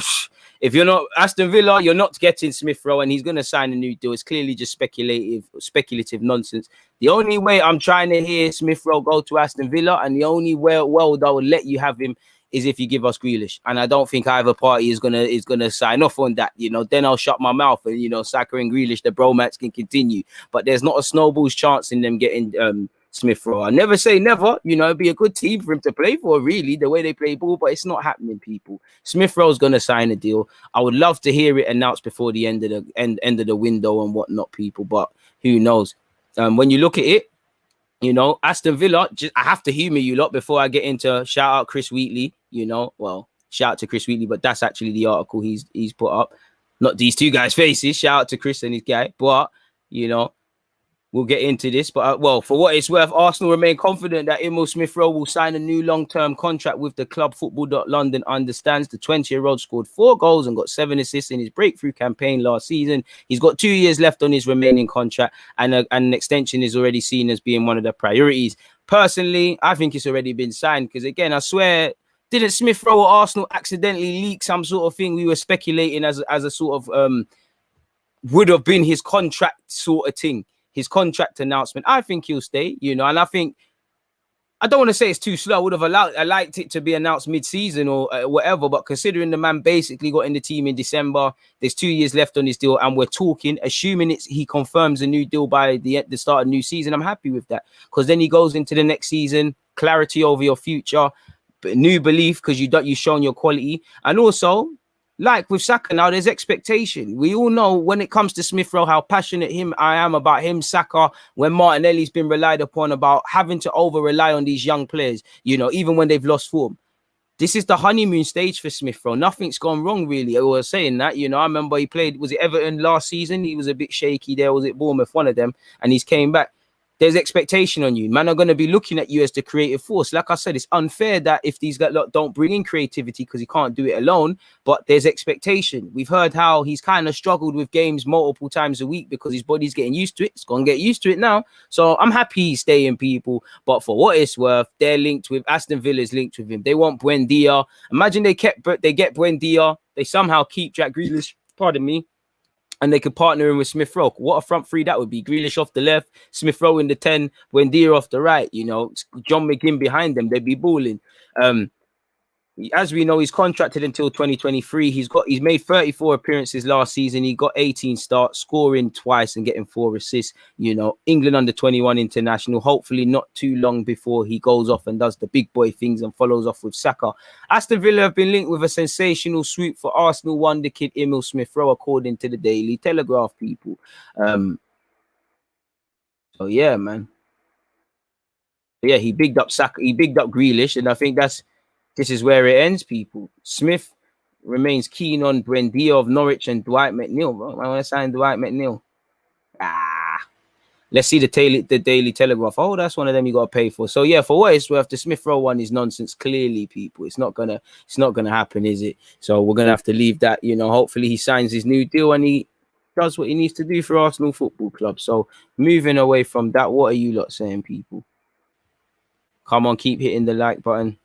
if you're not Aston Villa, you're not getting Smith-Rowe, and he's going to sign a new deal. It's clearly just speculative nonsense. The only way I'm trying to hear Smith-Rowe go to Aston Villa, and the only world I would let you have him, is if you give us GREALISH. And I don't think either party is gonna sign off on that. You know, then I'll shut my mouth, and, you know, Saka and GREALISH, the bromance can continue. But there's not a snowball's chance in them getting Smith-Rowe. I never say never. You know, it'd be a good team for him to play for, really, the way they play ball, but it's not happening, people. Smith-Rowe's gonna sign a deal. I would love to hear it announced before the end of the window and whatnot, people. But who knows? When you look at it, you know, Aston Villa, I have to humour you lot before I get into shout out Chris Wheatley. You know, well, shout out to Chris Wheatley, but that's actually the article he's put up. Not these two guys' faces. Shout out to Chris and his guy. But, you know, we'll get into this. But, well, for what it's worth, Arsenal remain confident that Emil Smith-Rowe will sign a new long-term contract with the club. Football.London understands the 20-year-old scored 4 goals and got 7 assists in his breakthrough campaign last season. He's got 2 years left on his remaining contract, and an extension is already seen as being one of the priorities. Personally, I think it's already been signed, because, again, I swear, didn't Smith-Rowe or Arsenal accidentally leak some sort of thing? We were speculating as a sort of would have been his contract sort of thing, his contract announcement. I think he'll stay, you know, and I think, I don't want to say it's too slow. I liked it to be announced mid-season or whatever, but considering the man basically got in the team in December, there's 2 years left on his deal, and we're talking, assuming he confirms a new deal by the start of the new season, I'm happy with that, because then he goes into the next season, clarity over your future, new belief, because you've shown your quality. And also, like with Saka now, there's expectation. We all know when it comes to Smith-Rowe how passionate I am about him. Saka, when Martinelli's been relied upon, about having to over-rely on these young players, you know, even when they've lost form. This is the honeymoon stage for Smith-Rowe. Nothing's gone wrong, really. I was saying that, you know, I remember he played, was it Everton last season? He was a bit shaky there. Was it Bournemouth? One of them. And he's came back. There's expectation on you. Man are going to be looking at you as the creative force. Like I said, it's unfair that if these guys don't bring in creativity, because he can't do it alone, but there's expectation. We've heard how he's kind of struggled with games multiple times a week because his body's getting used to it. It's going to get used to it now. So I'm happy he's staying, people. But for what it's worth, they're linked with, Aston Villa's linked with him. They want Buendia. Imagine they get Buendia. They somehow keep Jack Grealish, pardon me, and they could partner in with Smith-Rowe. What a front three that would be. Grealish off the left, Smith-Rowe in the 10, Buendia off the right, you know, John McGinn behind them. They'd be balling. As we know, he's contracted until 2023. He's made 34 appearances last season. He got 18 starts, scoring twice and getting 4 assists. You know, England under 21 international. Hopefully not too long before he goes off and does the big boy things and follows off with Saka. Aston Villa have been linked with a sensational swoop for Arsenal wonder kid Emil Smith-Rowe, according to the Daily Telegraph people. So yeah, man. Yeah, he bigged up Saka, he bigged up Grealish, and I think this is where it ends, people. Smith remains keen on Buendia of Norwich and Dwight McNeil, bro. I want to sign Dwight McNeil. Let's see the Daily Telegraph. Oh, that's one of them you got to pay for. So yeah, for what it's worth, the Smith-Rowe one is nonsense. Clearly, people, it's not gonna happen, is it? So we're gonna have to leave that. You know, hopefully he signs his new deal and he does what he needs to do for Arsenal Football Club. So moving away from that, what are you lot saying, people? Come on, keep hitting the like button.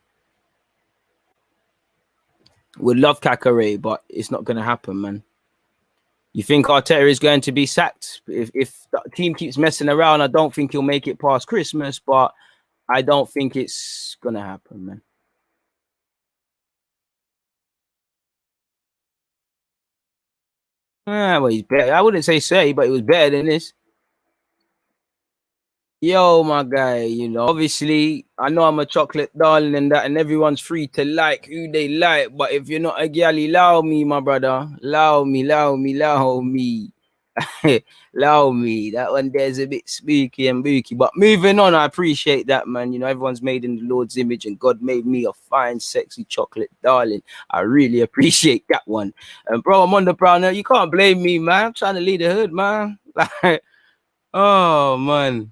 Would love Kakare, but it's not going to happen, man. You think Arteta is going to be sacked? If the team keeps messing around, I don't think he'll make it past Christmas, but I don't think it's going to happen, man. Well, he's better. I wouldn't say, but he was better than this. Yo, my guy, you know, obviously, I know I'm a chocolate darling and that, and everyone's free to like who they like, but if you're not a galley, allow me, my brother. Allow me. Allow me. That one there's a bit spooky and booky. But moving on, I appreciate that, man. You know, everyone's made in the Lord's image, and God made me a fine, sexy chocolate darling. I really appreciate that one. And bro, I'm on the brown. You can't blame me, man. I'm trying to lead the hood, man. Like, oh, man.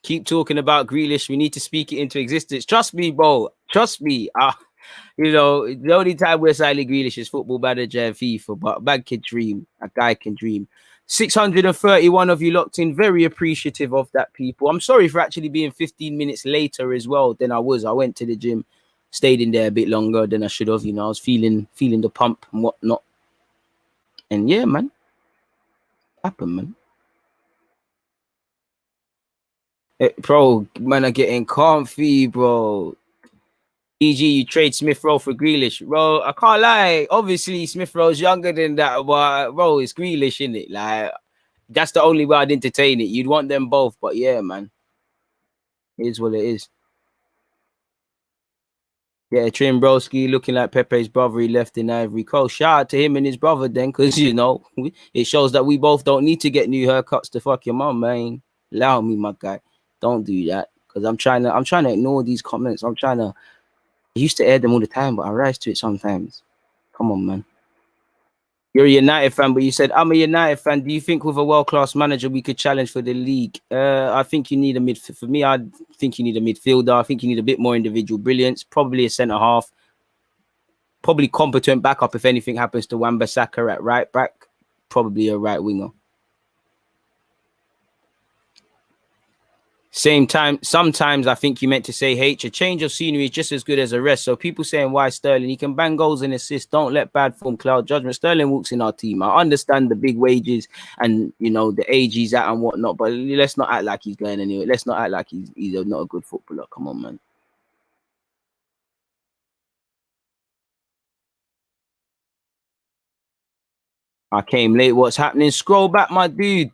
Keep talking about Grealish. We need to speak it into existence. Trust me, bro. Trust me. You know, the only time we're silent Grealish is Football Manager and FIFA, but a man can dream. A guy can dream. 631 of you locked in. Very appreciative of that, people. I'm sorry for actually being 15 minutes later as well than I was. I went to the gym, stayed in there a bit longer than I should have. You know, I was feeling the pump and whatnot. And yeah, man. Happened, man. Bro, man, are getting comfy, bro. EG, you trade Smith-Rowe for Grealish. Bro, I can't lie. Obviously, Smith-Rowe's younger than that, but bro, it's Grealish, isn't it? Like, that's the only way I'd entertain it. You'd want them both, but yeah, man. It is what it is. Yeah, Trim Broski looking like Pepe's brother. He left in Ivory Coast. Shout out to him and his brother then, because, you know, it shows that we both don't need to get new haircuts to fuck your mom, man. Allow me, my guy. Don't do that, because I'm trying to ignore these comments. I used to air them all the time, but I rise to it sometimes. Come on, man. You're a United fan, but you said, I'm a United fan. Do you think with a world-class manager we could challenge for the league? I think you need a midfield. For me, I think you need a midfielder. I think you need a bit more individual brilliance. Probably a centre-half. Probably competent backup if anything happens to Wan-Bissaka at right back. Probably a right winger. Same time, sometimes I think you meant to say H. A change of scenery is just as good as a rest. So people saying why Sterling, he can bang goals and assists. Don't let bad form cloud judgment. Sterling walks in our team. I understand the big wages and, you know, the age he's at and whatnot, but let's not act like he's going anywhere. Let's not act like he's not a good footballer. Come on, man. I came late. What's happening? Scroll back, my dude.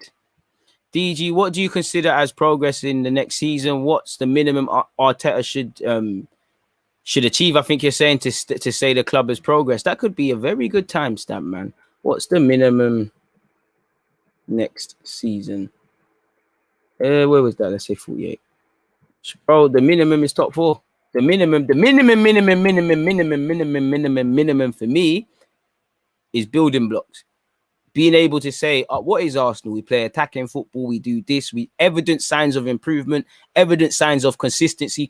DG, what do you consider as progress in the next season? What's the minimum Arteta should achieve? I think you're saying to say the club has progressed. That could be a very good timestamp, man. What's the minimum next season? Where was that? Let's say 48. Bro, the minimum is top 4. The minimum for me is building blocks. Being able to say, what is Arsenal? We play attacking football. We do this. We evident signs of improvement, evident signs of consistency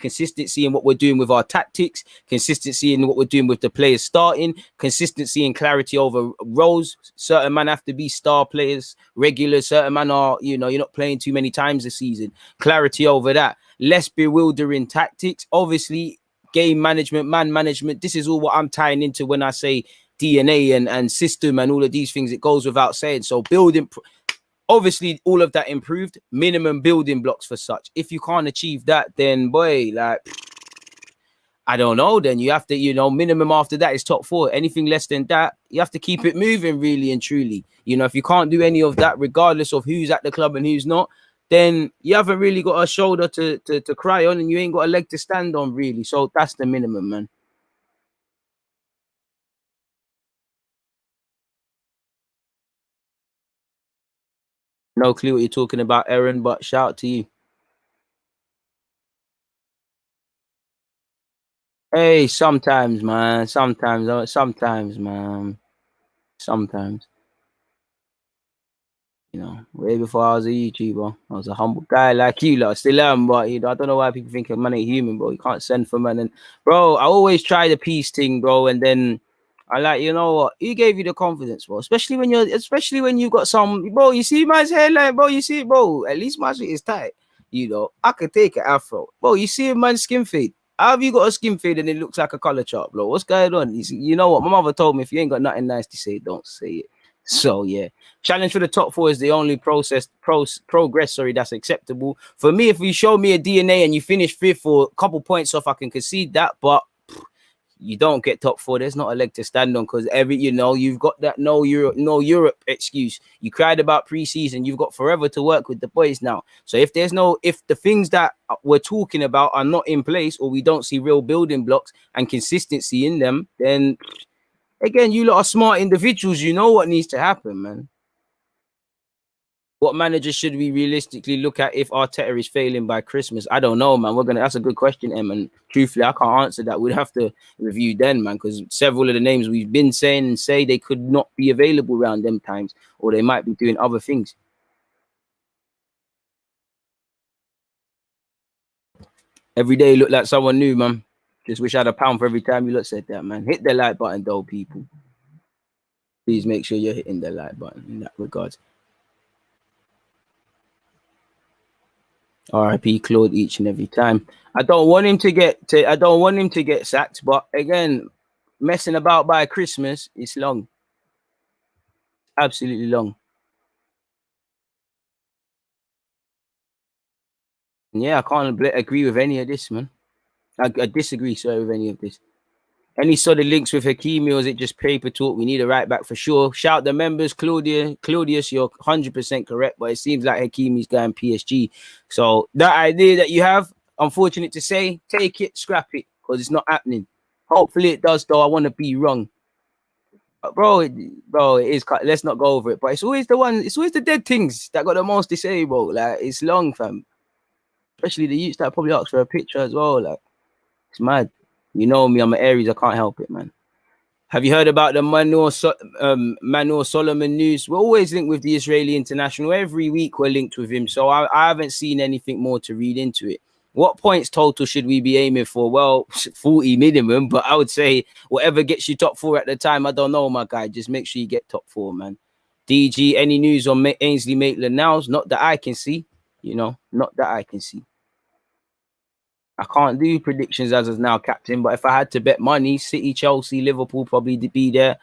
in what we're doing with our tactics, consistency in what we're doing with the players starting, consistency and clarity over roles. Certain men have to be star players, regular. Certain men are, you know, you're not playing too many times a season. Clarity over that. Less bewildering tactics. Obviously, game management, man management. This is all what I'm tying into when I say DNA and system and all of these things. It goes without saying. So building, obviously all of that improved. Minimum building blocks for such. If you can't achieve that, then boy, like I don't know. Then you have to, you know, minimum after that is top 4. Anything less than that, you have to keep it moving, really and truly. You know, if you can't do any of that, regardless of who's at the club and who's not, then you haven't really got a shoulder to cry on, and you ain't got a leg to stand on, really. So that's the minimum, man. No clue what you're talking about, Aaron, but shout out to you. Hey, sometimes, man. Sometimes, man. Sometimes. You know, way before I was a YouTuber, I was a humble guy like you, lot. Still am, but you know, I don't know why people think a man ain't human, bro. You can't send for man. And bro, I always try the peace thing, bro. And then I like, you know what? He gave you the confidence, bro. Especially when you got some, bro. You see my hairline, bro. You see it, bro. At least my shit is tight. You know, I could take an afro, bro. You see a man skin fade. How have you got a skin fade and it looks like a color chart, bro? What's going on? You know what? My mother told me if you ain't got nothing nice to say, don't say it. So yeah, challenge for the top 4 is the only progress. Sorry, that's acceptable for me. If you show me a DNA and you finish 5th or a couple points off, I can concede that. But you don't get top 4. There's not a leg to stand on because you've got that no Europe excuse. You cried about preseason. You've got forever to work with the boys now. So if the things that we're talking about are not in place, or we don't see real building blocks and consistency in them, then again, you lot are smart individuals. You know what needs to happen, man. What manager should we realistically look at if Arteta is failing by Christmas? I don't know, man. That's a good question, Em. And truthfully, I can't answer that. We'd have to review then, man, because several of the names we've been saying and say they could not be available around them times, or they might be doing other things. Every day look like someone new, man. Just wish I had a pound for every time you lot said that, man. Hit the like button, though, people. Please make sure you're hitting the like button in that regard. RIP Claude each and every time. I don't want him to get sacked, but again, messing about by Christmas is long. Absolutely long. Yeah, I can't agree with any of this, man. I disagree, sorry, with any of this. Any sort of links with Hakimi, or is it just paper talk? We need a right back for sure. Shout the members, Claudius, you're 100% correct, but it seems like Hakimi's going PSG. So that idea that you have, unfortunate to say, take it, scrap it, because it's not happening. Hopefully it does, though. I want to be wrong. Bro, it is. Let's not go over it. But it's always the dead things that got the most to say, bro. Like, it's long, fam. Especially the youths that probably ask for a picture as well. Like, it's mad. You know me, I'm an Aries. I can't help it, man. Have you heard about the Manor Solomon news? We're always linked with the Israeli international. Every week we're linked with him. So I haven't seen anything more to read into it. What points total should we be aiming for? Well, 40 minimum, but I would say whatever gets you top 4 at the time. I don't know, my guy. Just make sure you get top 4, man. DG, any news on Ainsley Maitland now? Not that I can see. Not that I can see. I can't do predictions as is now, captain. But if I had to bet money, City, Chelsea, Liverpool probably be there.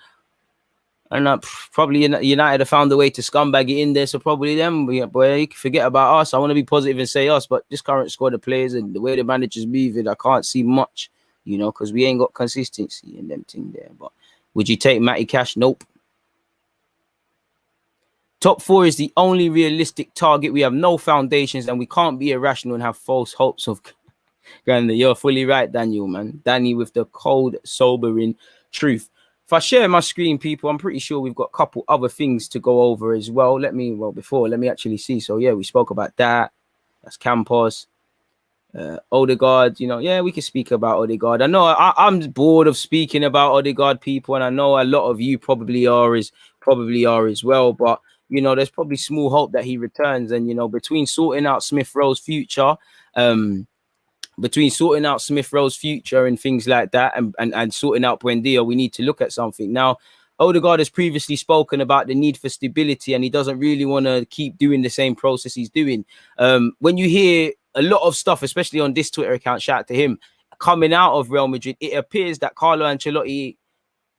And probably United have found a way to scumbag it in there. So probably them. Boy, you can forget about us. I want to be positive and say us. But this current squad of players and the way the manager's moving, I can't see much, because we ain't got consistency in them thing there. But would you take Matty Cash? Nope. Top 4 is the only realistic target. We have no foundations and we can't be irrational and have false hopes of... You're fully right, Daniel, man. Danny with the cold, sobering truth. If I share my screen, people, I'm pretty sure we've got a couple other things to go over as well. Let me actually see. So, yeah, we spoke about that. That's Campos. Odegaard, we can speak about Odegaard. I know I'm bored of speaking about Odegaard, people, and I know a lot of you probably are as well. But, there's probably small hope that he returns. And, between sorting out Smith-Rowe's future, and things like that and sorting out Buendia, we need to look at something. Now, Odegaard has previously spoken about the need for stability and he doesn't really want to keep doing the same process he's doing. When you hear a lot of stuff, especially on this Twitter account, shout out to him, coming out of Real Madrid, it appears that Carlo Ancelotti,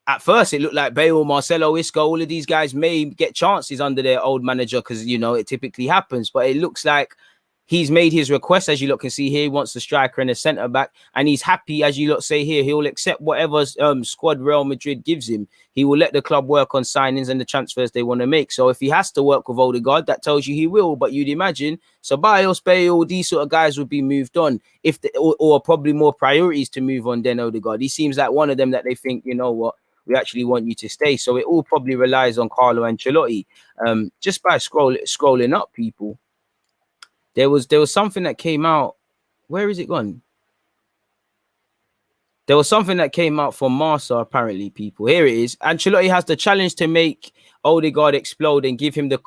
at first it looked like Bale, Marcelo, Isco, all of these guys may get chances under their old manager because, it typically happens. But it looks like He's made his request, as you lot can see here. He wants the striker and a centre back, and he's happy, as you lot say here. He'll accept whatever squad Real Madrid gives him. He will let the club work on signings and the transfers they want to make. So if he has to work with Odegaard, that tells you he will. But you'd imagine Ceballos, Bale, these sort of guys would be moved on, if or probably more priorities to move on than Odegaard. He seems like one of them that they think, you know what, we actually want you to stay. So it all probably relies on Carlo Ancelotti. Just by scrolling up, people. There was something that came out. Where is it gone? There was something that came out from Marsa, apparently, people. Here it is. Ancelotti has the challenge to make Odegaard explode and give him the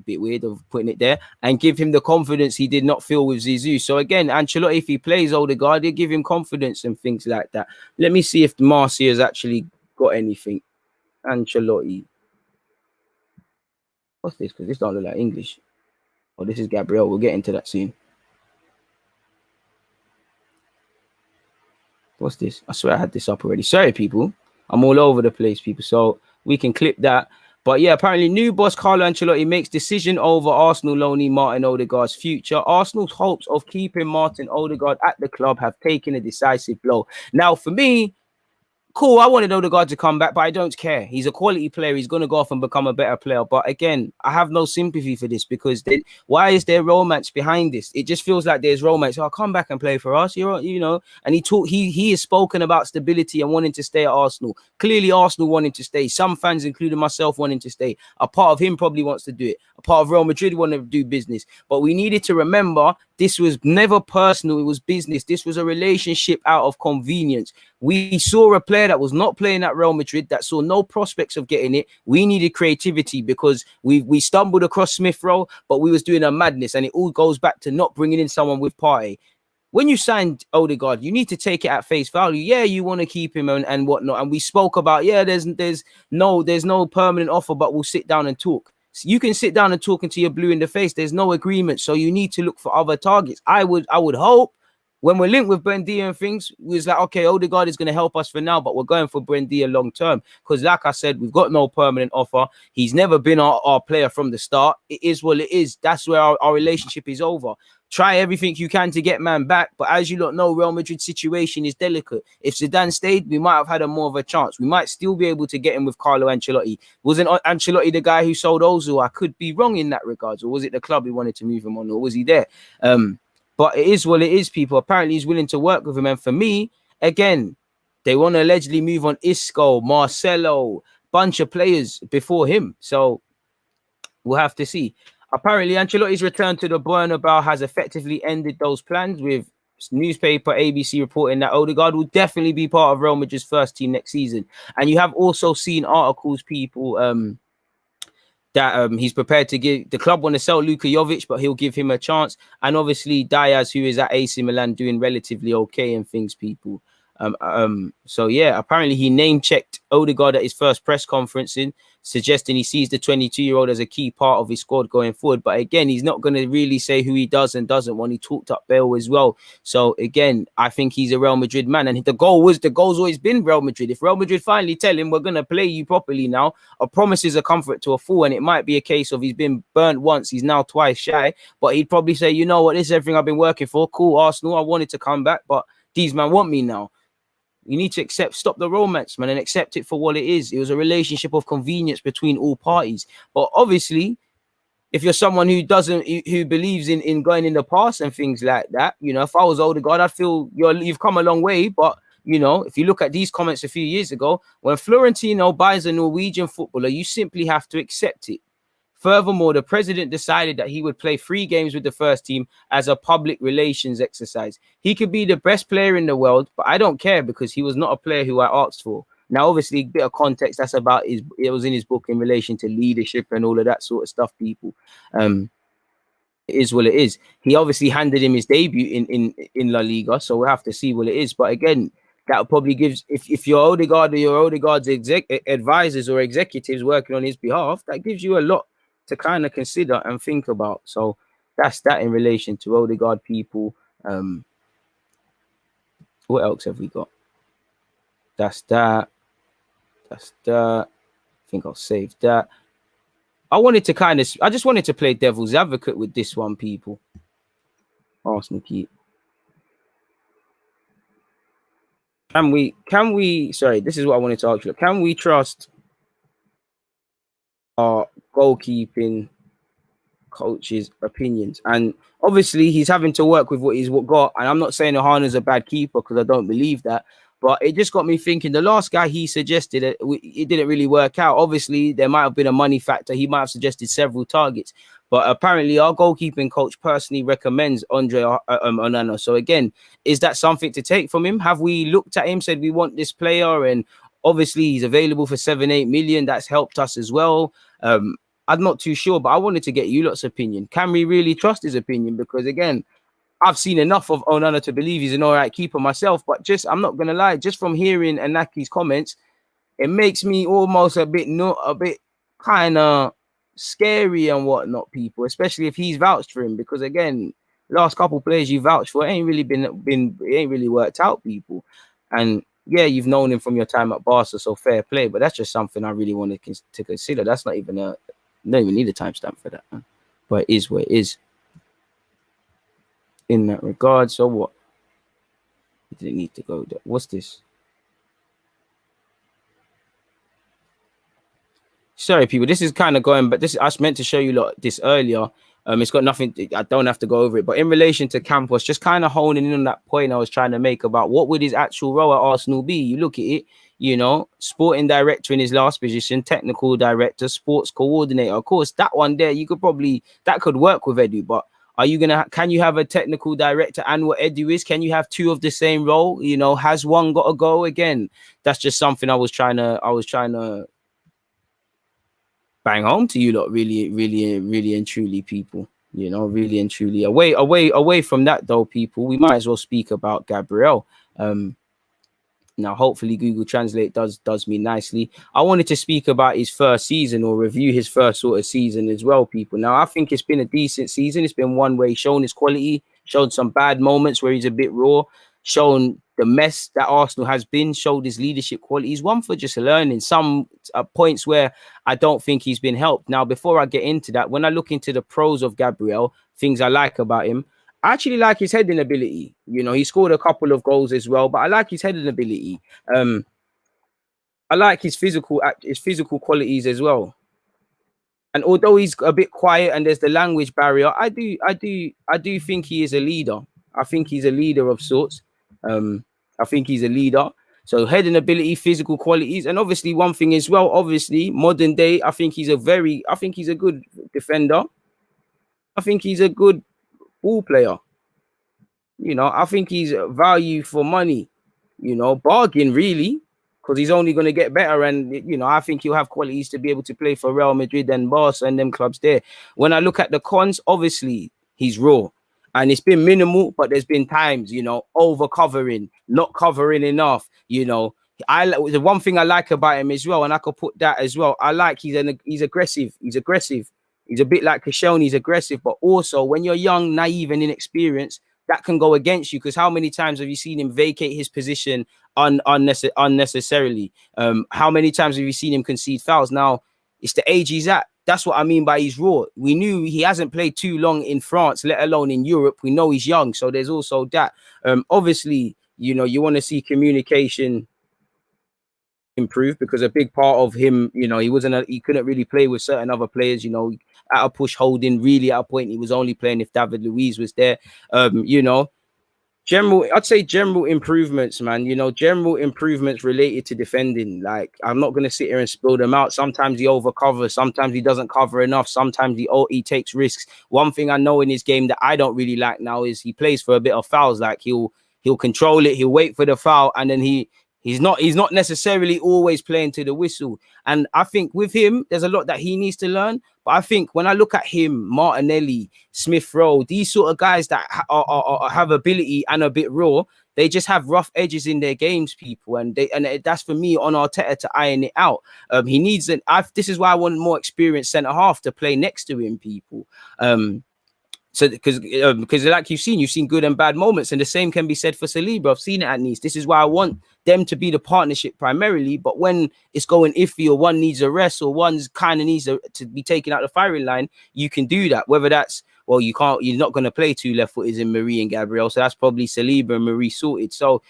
bit weird of putting it there, and give him the confidence he did not feel with Zizou. So again, Ancelotti, if he plays Odegaard, he'll give him confidence and things like that. Let me see if Marcia has actually got anything. Ancelotti. What's this? Because this don't look like English. Oh, this is Gabriel. We'll get into that soon. What's this? I swear I had this up already. Sorry, people. I'm all over the place, people. So we can clip that. But yeah, apparently new boss Carlo Ancelotti makes decision over Arsenal loanee Martin Odegaard's future. Arsenal's hopes of keeping Martin Odegaard at the club have taken a decisive blow. Now, for me, cool, I wanted Odegaard to come back, but I don't care. He's a quality player. He's going to go off and become a better player. But again, I have no sympathy for this, because why is there romance behind this? It just feels like there's romance. Oh, come back and play for us, you know. And he has spoken about stability and wanting to stay at Arsenal. Clearly, Arsenal wanting to stay. Some fans, including myself, wanting to stay. A part of him probably wants to do it. A part of Real Madrid want to do business. But we needed to remember this was never personal. It was business. This was a relationship out of convenience. We saw a player that was not playing at Real Madrid, that saw no prospects of getting it. We needed creativity, because we stumbled across Smith-Rowe, but we was doing a madness. And it all goes back to not bringing in someone with party. When you signed Odegaard, you need to take it at face value. Yeah, you want to keep him and whatnot. And we spoke about, yeah, there's no permanent offer, but we'll sit down and talk. So you can sit down and talk until you're blue in the face. There's no agreement. So you need to look for other targets. I would hope when we're linked with Buendia and things, we was like, okay, Odegaard is going to help us for now, but we're going for Buendia long term. Because like I said, we've got no permanent offer. He's never been our player from the start. It is what it is. That's where our relationship is over. Try everything you can to get man back. But as you lot know, Real Madrid's situation is delicate. If Zidane stayed, we might have had more of a chance. We might still be able to get him with Carlo Ancelotti. Wasn't Ancelotti the guy who sold Ozil? I could be wrong in that regards. Or was it the club who wanted to move him on? Or was he there? But it is what it is, people. Apparently, he's willing to work with him. And for me, again, they want to allegedly move on Isco, Marcelo, bunch of players before him. So we'll have to see. Apparently, Ancelotti's return to the Bernabeu has effectively ended those plans, with newspaper ABC reporting that Odegaard will definitely be part of Real Madrid's first team next season. And you have also seen articles, people, that he's prepared to give. The club want to sell Luka Jovic, but he'll give him a chance. And obviously Diaz, who is at AC Milan, doing relatively okay and things, people. So yeah, apparently he name-checked Odegaard at his first press conference, suggesting he sees the 22-year-old as a key part of his squad going forward. But again, he's not going to really say who he does and doesn't want. He talked up Bale as well. So again, I think he's a Real Madrid man. And the goal's always been Real Madrid. If Real Madrid finally tell him, we're going to play you properly now, a promise is a comfort to a fool. And it might be a case of he's been burnt once, he's now twice shy. But he'd probably say, you know what, this is everything I've been working for. Cool, Arsenal, I wanted to come back, but these man want me now. You need to stop the romance, man, and accept it for what it is. It was a relationship of convenience between all parties. But obviously, if you're someone who believes in going in the past and things like that, you know, if I was Odegaard, I'd feel you've come a long way. But, you know, if you look at these comments a few years ago, when Florentino buys a Norwegian footballer, you simply have to accept it. Furthermore, the president decided that he would play 3 games with the first team as a public relations exercise. He could be the best player in the world, but I don't care, because he was not a player who I asked for. Now, obviously, a bit of context, that's about it was in his book in relation to leadership and all of that sort of stuff, people. It is what it is. He obviously handed him his debut in La Liga, so we'll have to see what it is. But again, that probably gives, if you're Odegaard or your Odegaard's advisors or executives working on his behalf, that gives you a lot to kind of consider and think about. So that's that in relation to Odegaard, people. What else have we got? That's that. I think I'll save that. I just wanted to play devil's advocate with this one, people. Arsenal keep. Can we, sorry, this is what I wanted to ask you. Can we trust our goalkeeping coach's opinions? And obviously he's having to work with what he's got. And I'm not saying Ohana's a bad keeper because I don't believe that. But it just got me thinking, the last guy he suggested, it didn't really work out. Obviously, there might have been a money factor. He might have suggested several targets. But apparently, our goalkeeping coach personally recommends Andre Onana. So again, is that something to take from him? Have we looked at him, said we want this player? And obviously, he's available for 7-8 million. That's helped us as well. I'm not too sure, but I wanted to get you lot's opinion. Can we really trust his opinion? Because again, I've seen enough of Onana to believe he's an all right keeper myself, but just, I'm not going to lie, just from hearing Anaki's comments, it makes me almost a bit kind of scary and whatnot, people, especially if he's vouched for him, because again, last couple players you vouched for, it ain't really worked out, people. And yeah, you've known him from your time at Barca, so fair play, but that's just something I really wanted to consider. That's not even don't even need a timestamp for that, man. But it is what it is in that regard. So what? You didn't need to go there. What's this? Sorry, people. This is kind of going, but this I was meant to show you this earlier. It's got nothing. I don't have to go over it. But in relation to Campos, just kind of honing in on that point I was trying to make about what would his actual role at Arsenal be. You look at it, you know, sporting director in his last position, technical director, sports coordinator. Of course, that one there, that could work with Edu, but can you have a technical director and what Edu is? Can you have two of the same role? You know, has one got to go again? That's just something I was trying to bang home to you lot, really and truly, people. You know, really and truly. Away from that though, people, we might as well speak about Gabriel. Now, hopefully Google Translate does me nicely. I wanted to speak about his first season, or review his first sort of season as well, people. Now, I think it's been a decent season. It's been one where he's shown his quality, showed some bad moments where he's a bit raw, shown the mess that Arsenal has been, showed his leadership qualities. One for just learning. Some points where I don't think he's been helped. Now, before I get into that, when I look into the pros of Gabriel, things I like about him, I actually like his heading ability. You know, he scored a couple of goals as well, but I like his heading ability. I like his physical qualities as well. And although he's a bit quiet and there's the language barrier, I do think he is a leader. I think he's a leader of sorts. I think he's a leader. So heading ability, physical qualities, and obviously one thing as well, obviously modern day, I think he's a good defender. I think he's a good ball player. You know, I think he's value for money, you know, bargain really, because he's only going to get better. And, you know, I think he'll have qualities to be able to play for Real Madrid and Barca and them clubs there. When I look at the cons, obviously he's raw and it's been minimal, but there's been times, you know, over covering, not covering enough, you know. The one thing I like about him as well, and I could put that as well, I like he's aggressive. He's aggressive. He's a bit like Koscielny, he's aggressive, but also when you're young, naive, and inexperienced, that can go against you, because how many times have you seen him vacate his position unnecessarily? How many times have you seen him concede fouls? Now, it's the age he's at. That's what I mean by he's raw. We knew he hasn't played too long in France, let alone in Europe. We know he's young, so there's also that. Obviously, you know, you want to see communication improve, because a big part of him, you know, he couldn't really play with certain other players, you know, at a push holding, really at a point he was only playing if David Luiz was there. You know, I'd say general improvements, man. You know, general improvements related to defending. Like, I'm not going to sit here and spill them out. Sometimes he overcovers, sometimes he doesn't cover enough, sometimes he takes risks. One thing I know in his game that I don't really like now is he plays for a bit of fouls. Like, he'll control it, he'll wait for the foul, and then he's not necessarily always playing to the whistle. And I think with him, there's a lot that he needs to learn. But I think when I look at him, Martinelli, Smith-Rowe, these sort of guys that have ability and a bit raw, they just have rough edges in their games, people. And that's for me on Arteta to iron it out. He needs this is why I want more experienced centre-half to play next to him, people. So because like you've seen good and bad moments, and the same can be said for Saliba. I've seen it at Nice. This is why I want them to be the partnership primarily. But when it's going iffy, or one needs a rest, or one's kind of needs to be taken out the firing line, you can do that. Whether that's well, you're not going to play 2 left footers in Marie and Gabriel, so that's probably Saliba and Marie sorted. So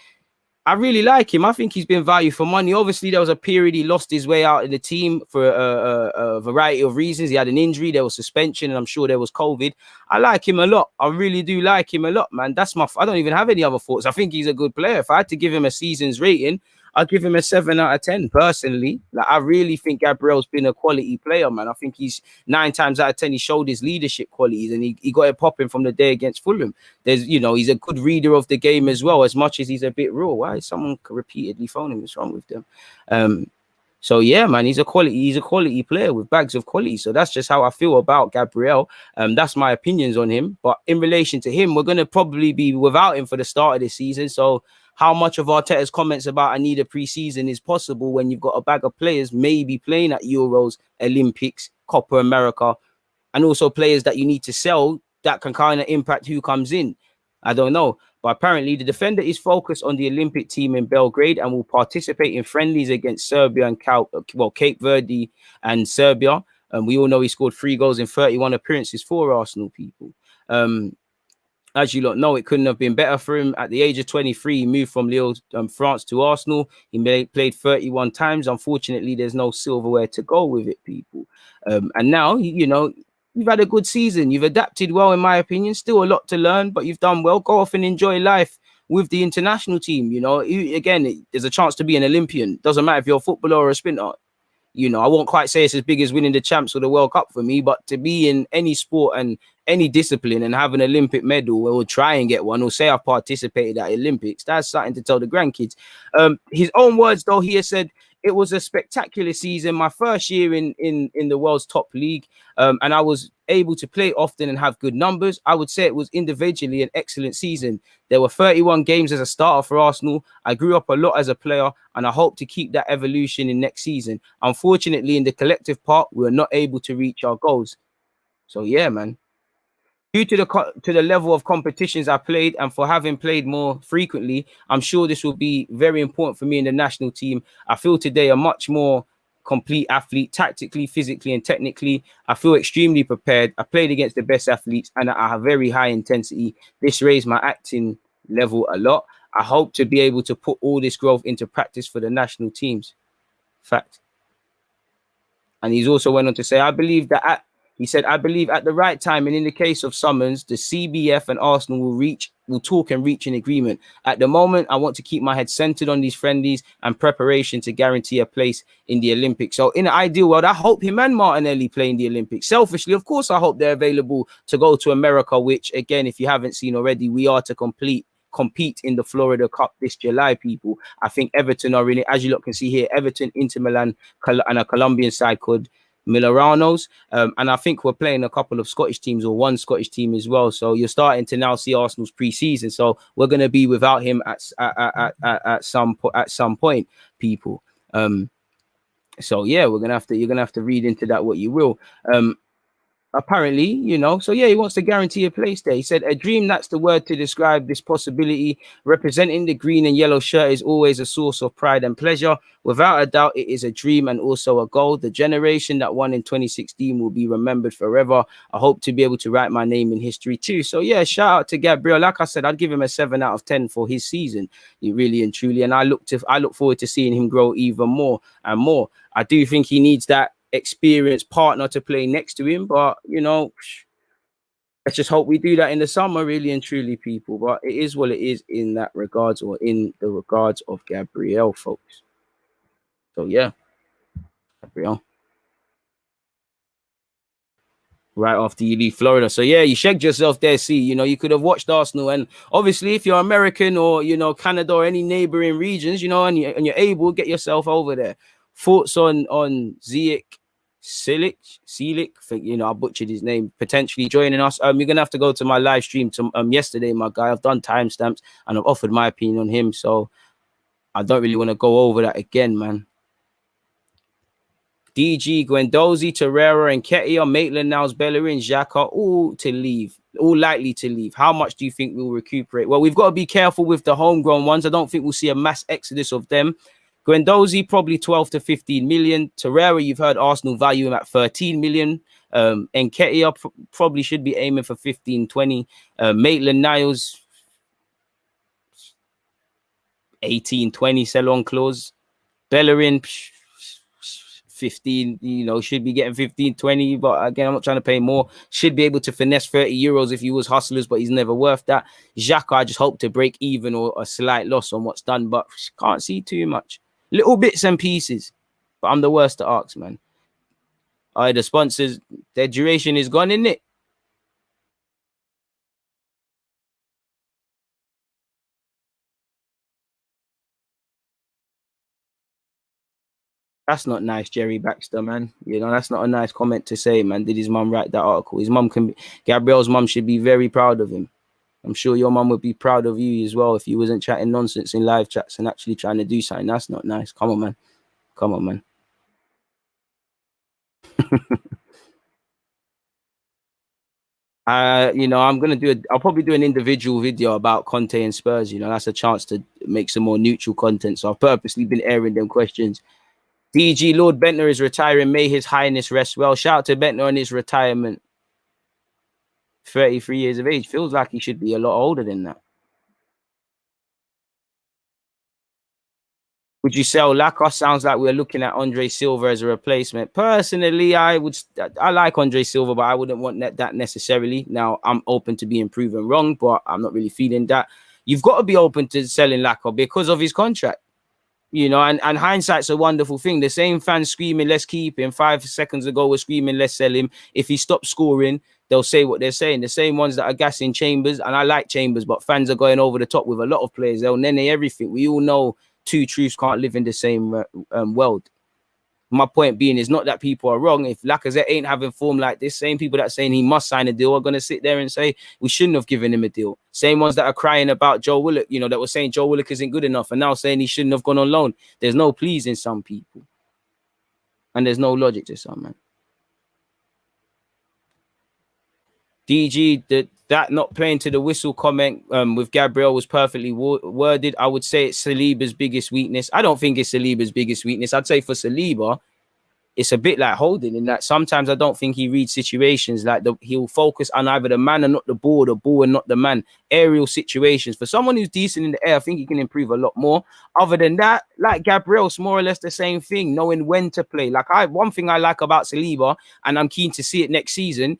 I really like him. I think he's been value for money. Obviously, there was a period he lost his way out in the team for a variety of reasons. He had an injury, there was suspension, and I'm sure there was COVID. I like him a lot. I really do like him a lot, man. I don't even have any other thoughts. I think he's a good player. If I had to give him a season's rating, I'd give him a 7 out of 10 personally. Like, I really think Gabriel's been a quality player, man. I think he's 9 times out of 10, he showed his leadership qualities, and he got it popping from the day against Fulham. He's a good reader of the game as well, as much as he's a bit raw. Why is someone repeatedly phoning? What's wrong with them? So yeah, man, he's a quality player with bags of quality. So that's just how I feel about Gabriel. That's my opinions on him. But in relation to him, we're gonna probably be without him for the start of the season. So how much of Arteta's comments about I need a preseason is possible when you've got a bag of players maybe playing at Euros, Olympics, Copa America, and also players that you need to sell that can kind of impact who comes in? I don't know. But apparently the defender is focused on the Olympic team in Belgrade and will participate in friendlies against Serbia and Cape Verde and Serbia. We all know he scored 3 goals in 31 appearances for Arsenal, people. As you lot know, it couldn't have been better for him. At the age of 23, he moved from Lille, France to Arsenal. He played 31 times. Unfortunately, there's no silverware to go with it, people. And now, you've had a good season. You've adapted well, in my opinion. Still a lot to learn, but you've done well. Go off and enjoy life with the international team. There's a chance to be an Olympian. Doesn't matter if you're a footballer or a sprinter. I won't quite say it's as big as winning the champs or the World Cup for me, but to be in any sport and any discipline and have an Olympic medal or try and get one or say I've participated at Olympics, that's something to tell the grandkids. His own words, though, he has said, it was a spectacular season, my first year in the world's top league, and I was able to play often and have good numbers. I would say it was individually an excellent season. There were 31 games as a starter for Arsenal. I grew up a lot as a player, and I hope to keep that evolution in next season. Unfortunately, in the collective part, we were not able to reach our goals. So yeah, man. Due to the level of competitions I played and for having played more frequently, I'm sure this will be very important for me in the national team. I feel today a much more complete athlete, tactically, physically, and technically. I feel extremely prepared. I played against the best athletes and I have very high intensity. This raised my acting level a lot. I hope to be able to put all this growth into practice for the national teams. Fact. And he's also went on to say, I believe at the right time, and in the case of summons, the CBF and Arsenal will talk and reach an agreement. At the moment, I want to keep my head centered on these friendlies and preparation to guarantee a place in the Olympics. So in an ideal world, I hope him and Martinelli play in the Olympics. Selfishly, of course, I hope they're available to go to America, which, again, if you haven't seen already, we are to compete in the Florida Cup this July, people. I think Everton are in it. As you lot can see here, Everton, Inter Milan, and a Colombian side called Mileranos, and I think we're playing a couple of Scottish teams or one Scottish team as well. So you're starting to now see Arsenal's pre-season. So we're going to be without him at some point, people. So yeah, you're gonna have to read into that what you will. Apparently, so yeah, he wants to guarantee a place there. He said, a dream, that's the word to describe this possibility. Representing the green and yellow shirt is always a source of pride and pleasure. Without a doubt, it is a dream and also a goal. The generation that won in 2016 will be remembered forever. I hope to be able to write my name in history too. So yeah, shout out to Gabriel. Like I said, I'd give him a 7 out of 10 for his season, really and truly. And I look forward to seeing him grow even more and more. I do think he needs that experienced partner to play next to him, but let's just hope we do that in the summer, really and truly, people. But it is what it is in that regards, or in the regards of Gabriel, folks. So yeah, Gabriel, right after you leave Florida. So yeah, you shagged yourself there. See, you could have watched Arsenal, and obviously if you're American or Canada or any neighboring regions, and you're able, get yourself over there. Thoughts on Silic, I butchered his name, potentially joining us. You're gonna have to go to my live stream yesterday, my guy. I've done timestamps and I've offered my opinion on him, so I don't really want to go over that again, man. DG, Guendouzi, Torreira, and Ketia, Maitland-Niles, Bellerin, Xhaka, all likely to leave. How much do you think we'll recuperate? Well, we've got to be careful with the homegrown ones. I don't think we'll see a mass exodus of them. Guendouzi, probably 12 to 15 million. Torreira, you've heard Arsenal value him at 13 million. Nketiah probably should be aiming for 15, 20. Maitland-Niles, 18, 20 sell-on clause. Bellerin, 15, should be getting 15, 20. But again, I'm not trying to pay more. Should be able to finesse 30 euros if he was hustlers, but he's never worth that. Xhaka, I just hope to break even or a slight loss on what's done, but can't see too much. Little bits and pieces, but I'm the worst to ask, man. The sponsors, their duration is gone, isn't it? That's not nice, Jerry Baxter, man. That's not a nice comment to say, man. Did his mum write that article? Gabriel's mum should be very proud of him. I'm sure your mum would be proud of you as well if you wasn't chatting nonsense in live chats and actually trying to do something. That's not nice. Come on, man. I'll probably do an individual video about Conte and Spurs. That's a chance to make some more neutral content. So I've purposely been airing them questions. DG Lord Bentner is retiring. May His Highness rest well. Shout out to Bentner on his retirement. 33 years of age. Feels like he should be a lot older than that. Would you sell Laka? Sounds like we're looking at Andre Silva as a replacement. Personally, I like Andre Silva, but I wouldn't want that necessarily. Now, I'm open to being proven wrong, but I'm not really feeling that. You've got to be open to selling Laka because of his contract. And hindsight's a wonderful thing. The same fans screaming, let's keep him. 5 seconds ago, we're screaming, let's sell him. If he stops scoring, they'll say what they're saying. The same ones that are gassing Chambers, and I like Chambers, but fans are going over the top with a lot of players. They'll nene everything. We all know two truths can't live in the same world. My point being is not that people are wrong. If Lacazette ain't having form like this, same people that saying he must sign a deal are going to sit there and say we shouldn't have given him a deal. Same ones that are crying about Joe Willock, that were saying Joe Willock isn't good enough and now saying he shouldn't have gone on loan. There's no pleasing some people. And there's no logic to some, man. DG, that not playing to the whistle comment with Gabriel was perfectly worded. I would say it's Saliba's biggest weakness. I don't think it's Saliba's biggest weakness. I'd say for Saliba, it's a bit like Holding in that sometimes I don't think he reads situations like he'll focus on either the man and not the ball and not the man. Aerial situations. For someone who's decent in the air, I think he can improve a lot more. Other than that, like Gabriel, it's more or less the same thing, knowing when to play. One thing I like about Saliba, and I'm keen to see it next season,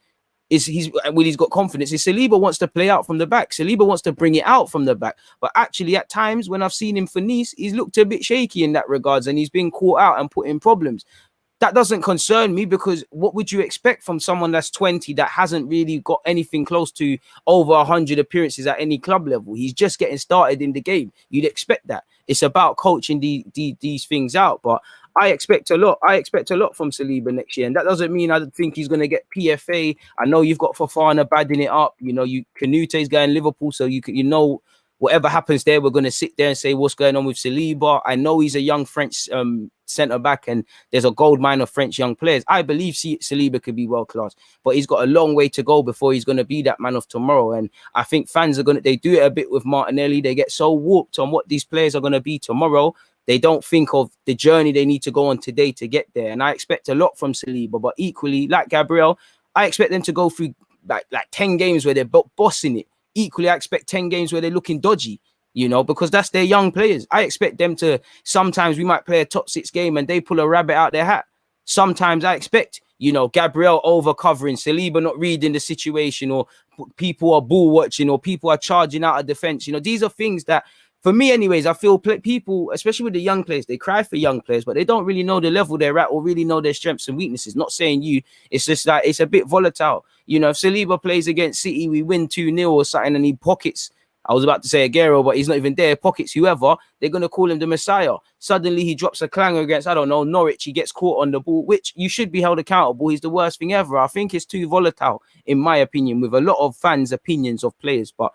is he's got confidence. Is Saliba wants to play out from the back. Saliba wants to bring it out from the back. But actually, at times when I've seen him for Nice, he's looked a bit shaky in that regards, and he's been caught out and put in problems. That doesn't concern me because what would you expect from someone that's 20 that hasn't really got anything close to over 100 appearances at any club level? He's just getting started in the game. You'd expect that. It's about coaching these things out. But I expect a lot. I expect a lot from Saliba next year. And that doesn't mean I think he's going to get PFA. I know you've got Fofana badding it up. Canute's going Liverpool, so whatever happens there, we're going to sit there and say what's going on with Saliba. I know he's a young French centre-back and there's a gold mine of French young players. I believe Saliba could be world-class, but he's got a long way to go before he's going to be that man of tomorrow. And I think fans they do it a bit with Martinelli. They get so warped on what these players are going to be tomorrow. They don't think of the journey they need to go on today to get there. And I expect a lot from Saliba, but equally, like Gabriel, I expect them to go through like 10 games where they're bossing it. Equally, I expect 10 games where they're looking dodgy, because that's their young players. I expect them to, sometimes we might play a top 6 game and they pull a rabbit out their hat. Sometimes I expect, Gabriel over covering, Saliba not reading the situation, or people are ball watching, or people are charging out of defense. These are things that, for me anyways, I feel people, especially with the young players, they cry for young players, but they don't really know the level they're at or really know their strengths and weaknesses. Not saying you, it's just like, it's a bit volatile. If Saliba plays against City, we win 2-0 or something, and he pockets, I was about to say Aguero, but he's not even there, pockets whoever, they're going to call him the Messiah. Suddenly he drops a clanger against, Norwich, he gets caught on the ball, which you should be held accountable. He's the worst thing ever. I think it's too volatile, in my opinion, with a lot of fans' opinions of players, but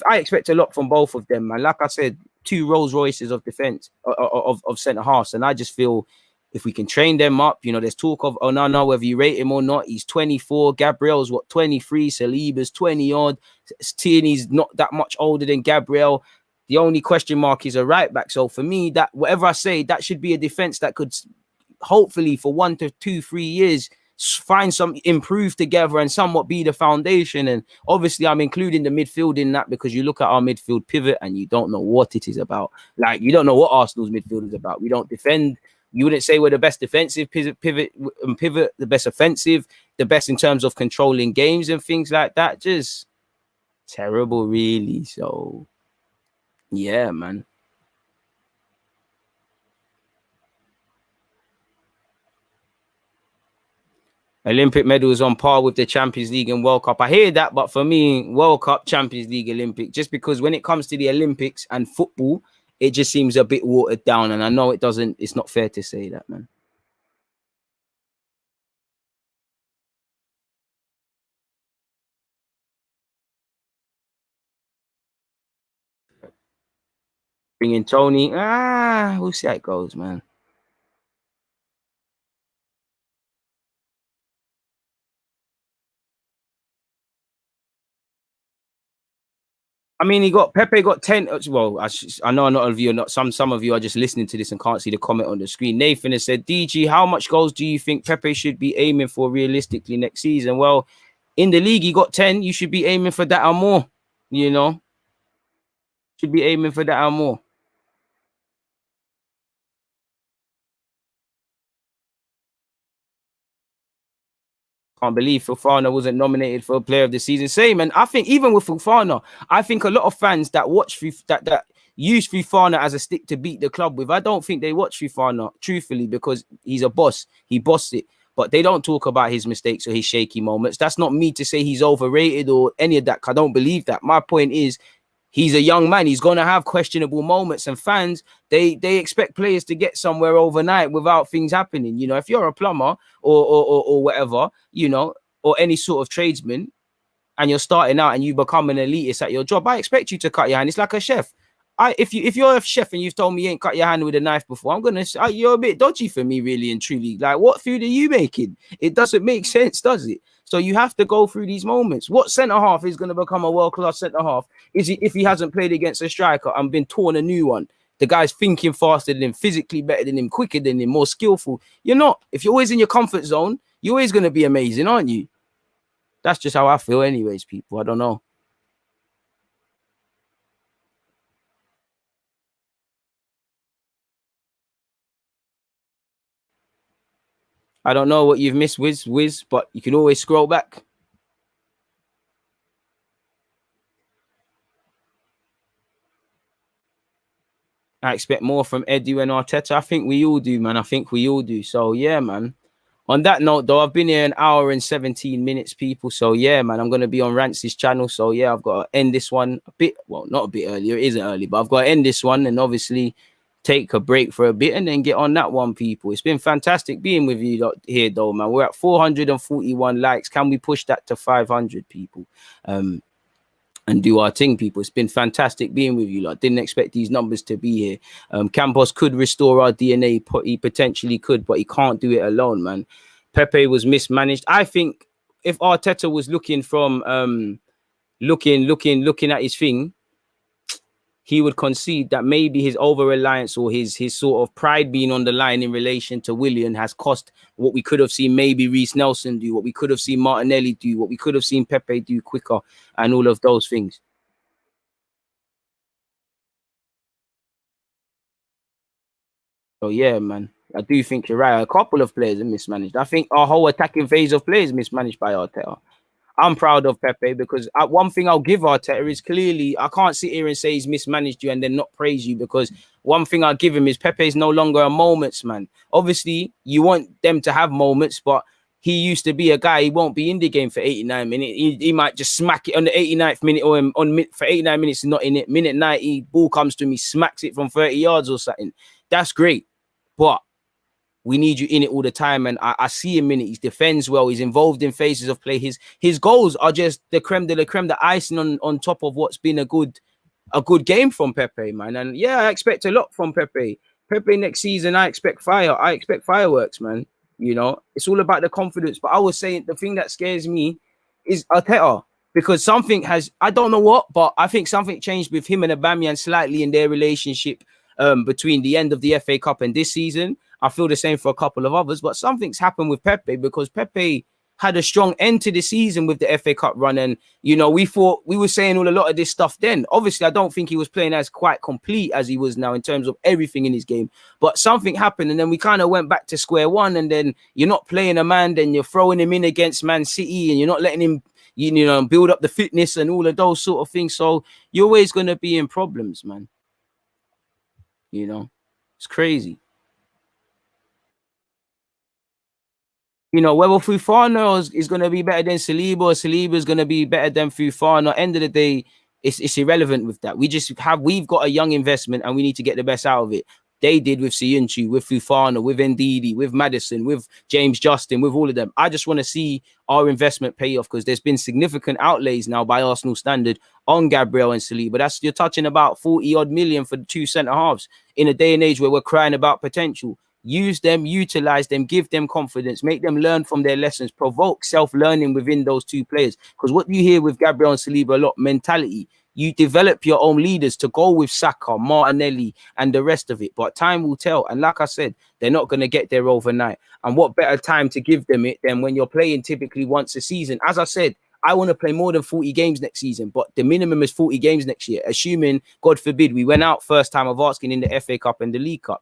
I expect a lot from both of them, man. Like I said, 2 Rolls Royces of defense, of centre halves, and I just feel if we can train them up, there's talk of whether you rate him or not. He's 24. Gabriel's 23. Saliba's 20 odd. Tierney's not that much older than Gabriel. The only question mark is a right back. So for me, that whatever I say, that should be a defense that could hopefully for 1 to 2, 3 years find some improve together and somewhat be the foundation. And obviously I'm including the midfield in that because you look at our midfield pivot and you don't know what it is about. Like, you don't know what Arsenal's midfield is about. We don't defend. You wouldn't say we're the best defensive pivot, the best offensive, the best in terms of controlling games and things like that. Just terrible, really. So yeah, man. Olympic medals on par with the Champions League and World Cup. I hear that, but for me, World Cup, Champions League, Olympic, just because when it comes to the Olympics and football, it just seems a bit watered down. And I know it's not fair to say that, man. Bringing Tony, we'll see how it goes, man. I mean, Pepe got 10. Well, I know not all of you are not. Some of you are just listening to this and can't see the comment on the screen. Nathan has said, DG, how much goals do you think Pepe should be aiming for realistically next season? Well, in the league, he got 10. You should be aiming for that or more. You know, should be aiming for that or more. Can't believe Fofana wasn't nominated for Player of the Season. Same, and I think even with Fofana, I think a lot of fans that watch that use Fofana as a stick to beat the club with, I don't think they watch Fofana truthfully because he's a boss. He bossed it, but they don't talk about his mistakes or his shaky moments. That's not me to say he's overrated or any of that. I don't believe that. My point is, he's a young man. He's going to have questionable moments, and fans, they expect players to get somewhere overnight without things happening. You know, if you're a plumber or whatever, you know, or any sort of tradesman, and you're starting out and you become an elitist at your job, I expect you to cut your hand. It's like a chef. If you're a chef and you've told me you ain't cut your hand with a knife before, I'm gonna say you're a bit dodgy for me, really and truly. Like, what food are you making? It doesn't make sense, does it? So you have to go through these moments. What centre half is going to become a world class centre half? Is he if he hasn't played against a striker and been torn a new one? The guy's thinking faster than him, physically better than him, quicker than him, more skillful. You're not. If you're always in your comfort zone, you're always going to be amazing, aren't you? That's just how I feel, anyways, people. I don't know. I don't know what you've missed, Wiz, but you can always scroll back. I expect more from Edu and Arteta. I think we all do, man. I think we all do. So, yeah, man. On that note, though, I've been here an hour and 17 minutes, people. So, yeah, man, I'm going to be on Rance's channel. So, yeah, I've got to end this one a bit. Well, not a bit earlier. It isn't early, but I've got to end this one and obviously take a break for a bit and then get on that one, people. It's been fantastic being with you here, though, man. We're at 441 likes. Can we push that to 500, people? And do our thing, people. It's been fantastic being with you. Like, didn't expect these numbers to be here. Campos could restore our DNA. He potentially could, but he can't do it alone, man. Pepe was mismanaged. I think if Arteta was looking from looking at his thing, he would concede that maybe his over-reliance or his sort of pride being on the line in relation to Willian has cost what we could have seen maybe Reece Nelson do, what we could have seen Martinelli do, what we could have seen Pepe do quicker, and all of those things. So, yeah, man, I do think you're right. A couple of players are mismanaged. I think our whole attacking phase of play is mismanaged by Arteta. I'm proud of Pepe because one thing I'll give Arteta is clearly I can't sit here and say he's mismanaged you and then not praise you, because one thing I'll give him is Pepe is no longer a moments man. Obviously, you want them to have moments, but he used to be a guy, he won't be in the game for 89 minutes. He might just smack it on the 89th minute or for 89 minutes, he's not in it. Minute 90, ball comes to him, he smacks it from 30 yards or something. That's great. But we need you in it all the time. And I see him in it. He defends well. He's involved in phases of play. His goals are just the creme de la creme, the icing on top of what's been a good game from Pepe, man. And yeah, I expect a lot from Pepe. Pepe next season, I expect fire. I expect fireworks, man. You know, it's all about the confidence. But I was saying the thing that scares me is Arteta. because something has, I don't know what, but I think something changed with him and Aubameyang slightly in their relationship between the end of the FA Cup and this season. I feel the same for a couple of others, but something's happened with Pepe, because Pepe had a strong end to the season with the FA Cup run. And, you know, we were saying a lot of this stuff then. Obviously, I don't think he was playing as quite complete as he was now in terms of everything in his game. But something happened, and then we kind of went back to square one. And then you're not playing a man, then you're throwing him in against Man City, and you're not letting him, you know, build up the fitness and all of those sort of things. So you're always going to be in problems, man. You know, it's crazy. You know, whether Fofana is going to be better than Saliba, or Saliba is going to be better than Fofana, end of the day, it's irrelevant with that. We've got a young investment and we need to get the best out of it. They did with Siyunchi, with Fofana, with Ndidi, with Maddison, with James Justin, with all of them. I just want to see our investment pay off, because there's been significant outlays now by Arsenal standard on Gabriel and Saliba. You're touching about 40 odd million for the two centre halves in a day and age where we're crying about potential. Use them, utilize them, give them confidence, make them learn from their lessons, provoke self-learning within those two players. Because what you hear with Gabriel and Saliba a lot, mentality. You develop your own leaders to go with Saka, Martinelli, and the rest of it. But time will tell. And like I said, they're not going to get there overnight. And what better time to give them it than when you're playing typically once a season? As I said, I want to play more than 40 games next season, but the minimum is 40 games next year, assuming, God forbid, we went out first time of asking in the FA Cup and the League Cup.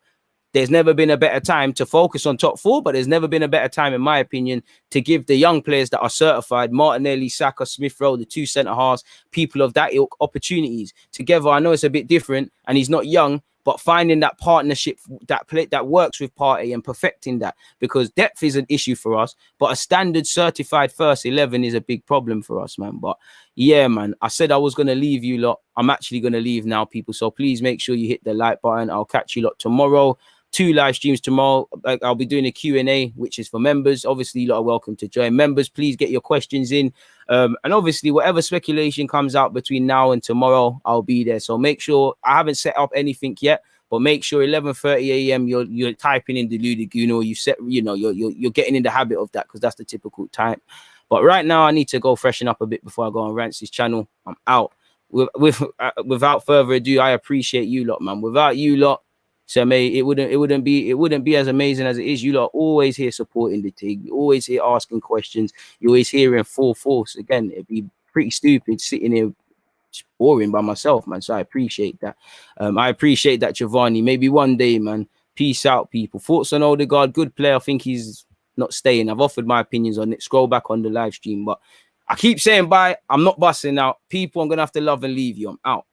There's never been a better time to focus on top four, but there's never been a better time, in my opinion, to give the young players that are certified, Martinelli, Saka, Smith-Rowe, the two centre-halves, people of that ilk, opportunities. Together, I know it's a bit different, and he's not young, but finding that partnership that works with Partey and perfecting that, because depth is an issue for us, but a standard certified first 11 is a big problem for us, man. But yeah, man, I said I was going to leave you lot. I'm actually going to leave now, people. So please make sure you hit the like button. I'll catch you lot tomorrow. 2 live streams tomorrow. I'll be doing a Q&A, which is for members. Obviously, you lot are welcome to join. Members, please get your questions in. And obviously, whatever speculation comes out between now and tomorrow, I'll be there. So make sure, I haven't set up anything yet, but make sure 11:30 a.m. you're typing in Deluded Gooner. You're getting in the habit of that, because that's the typical time. But right now, I need to go freshen up a bit before I go on Rance's channel. I'm out. Without further ado, I appreciate you lot, man. Without you lot, so mate, it wouldn't be as amazing as it is. You lot always here supporting the team. You always here asking questions. You always here in full force. Again, it'd be pretty stupid sitting here boring by myself, man. So I appreciate that. I appreciate that, Giovanni. Maybe one day, man. Peace out, people. Thoughts on Odegaard? Good player. I think he's not staying. I've offered my opinions on it. Scroll back on the live stream, but I keep saying bye. I'm not busting out. People, I'm gonna have to love and leave you. I'm out.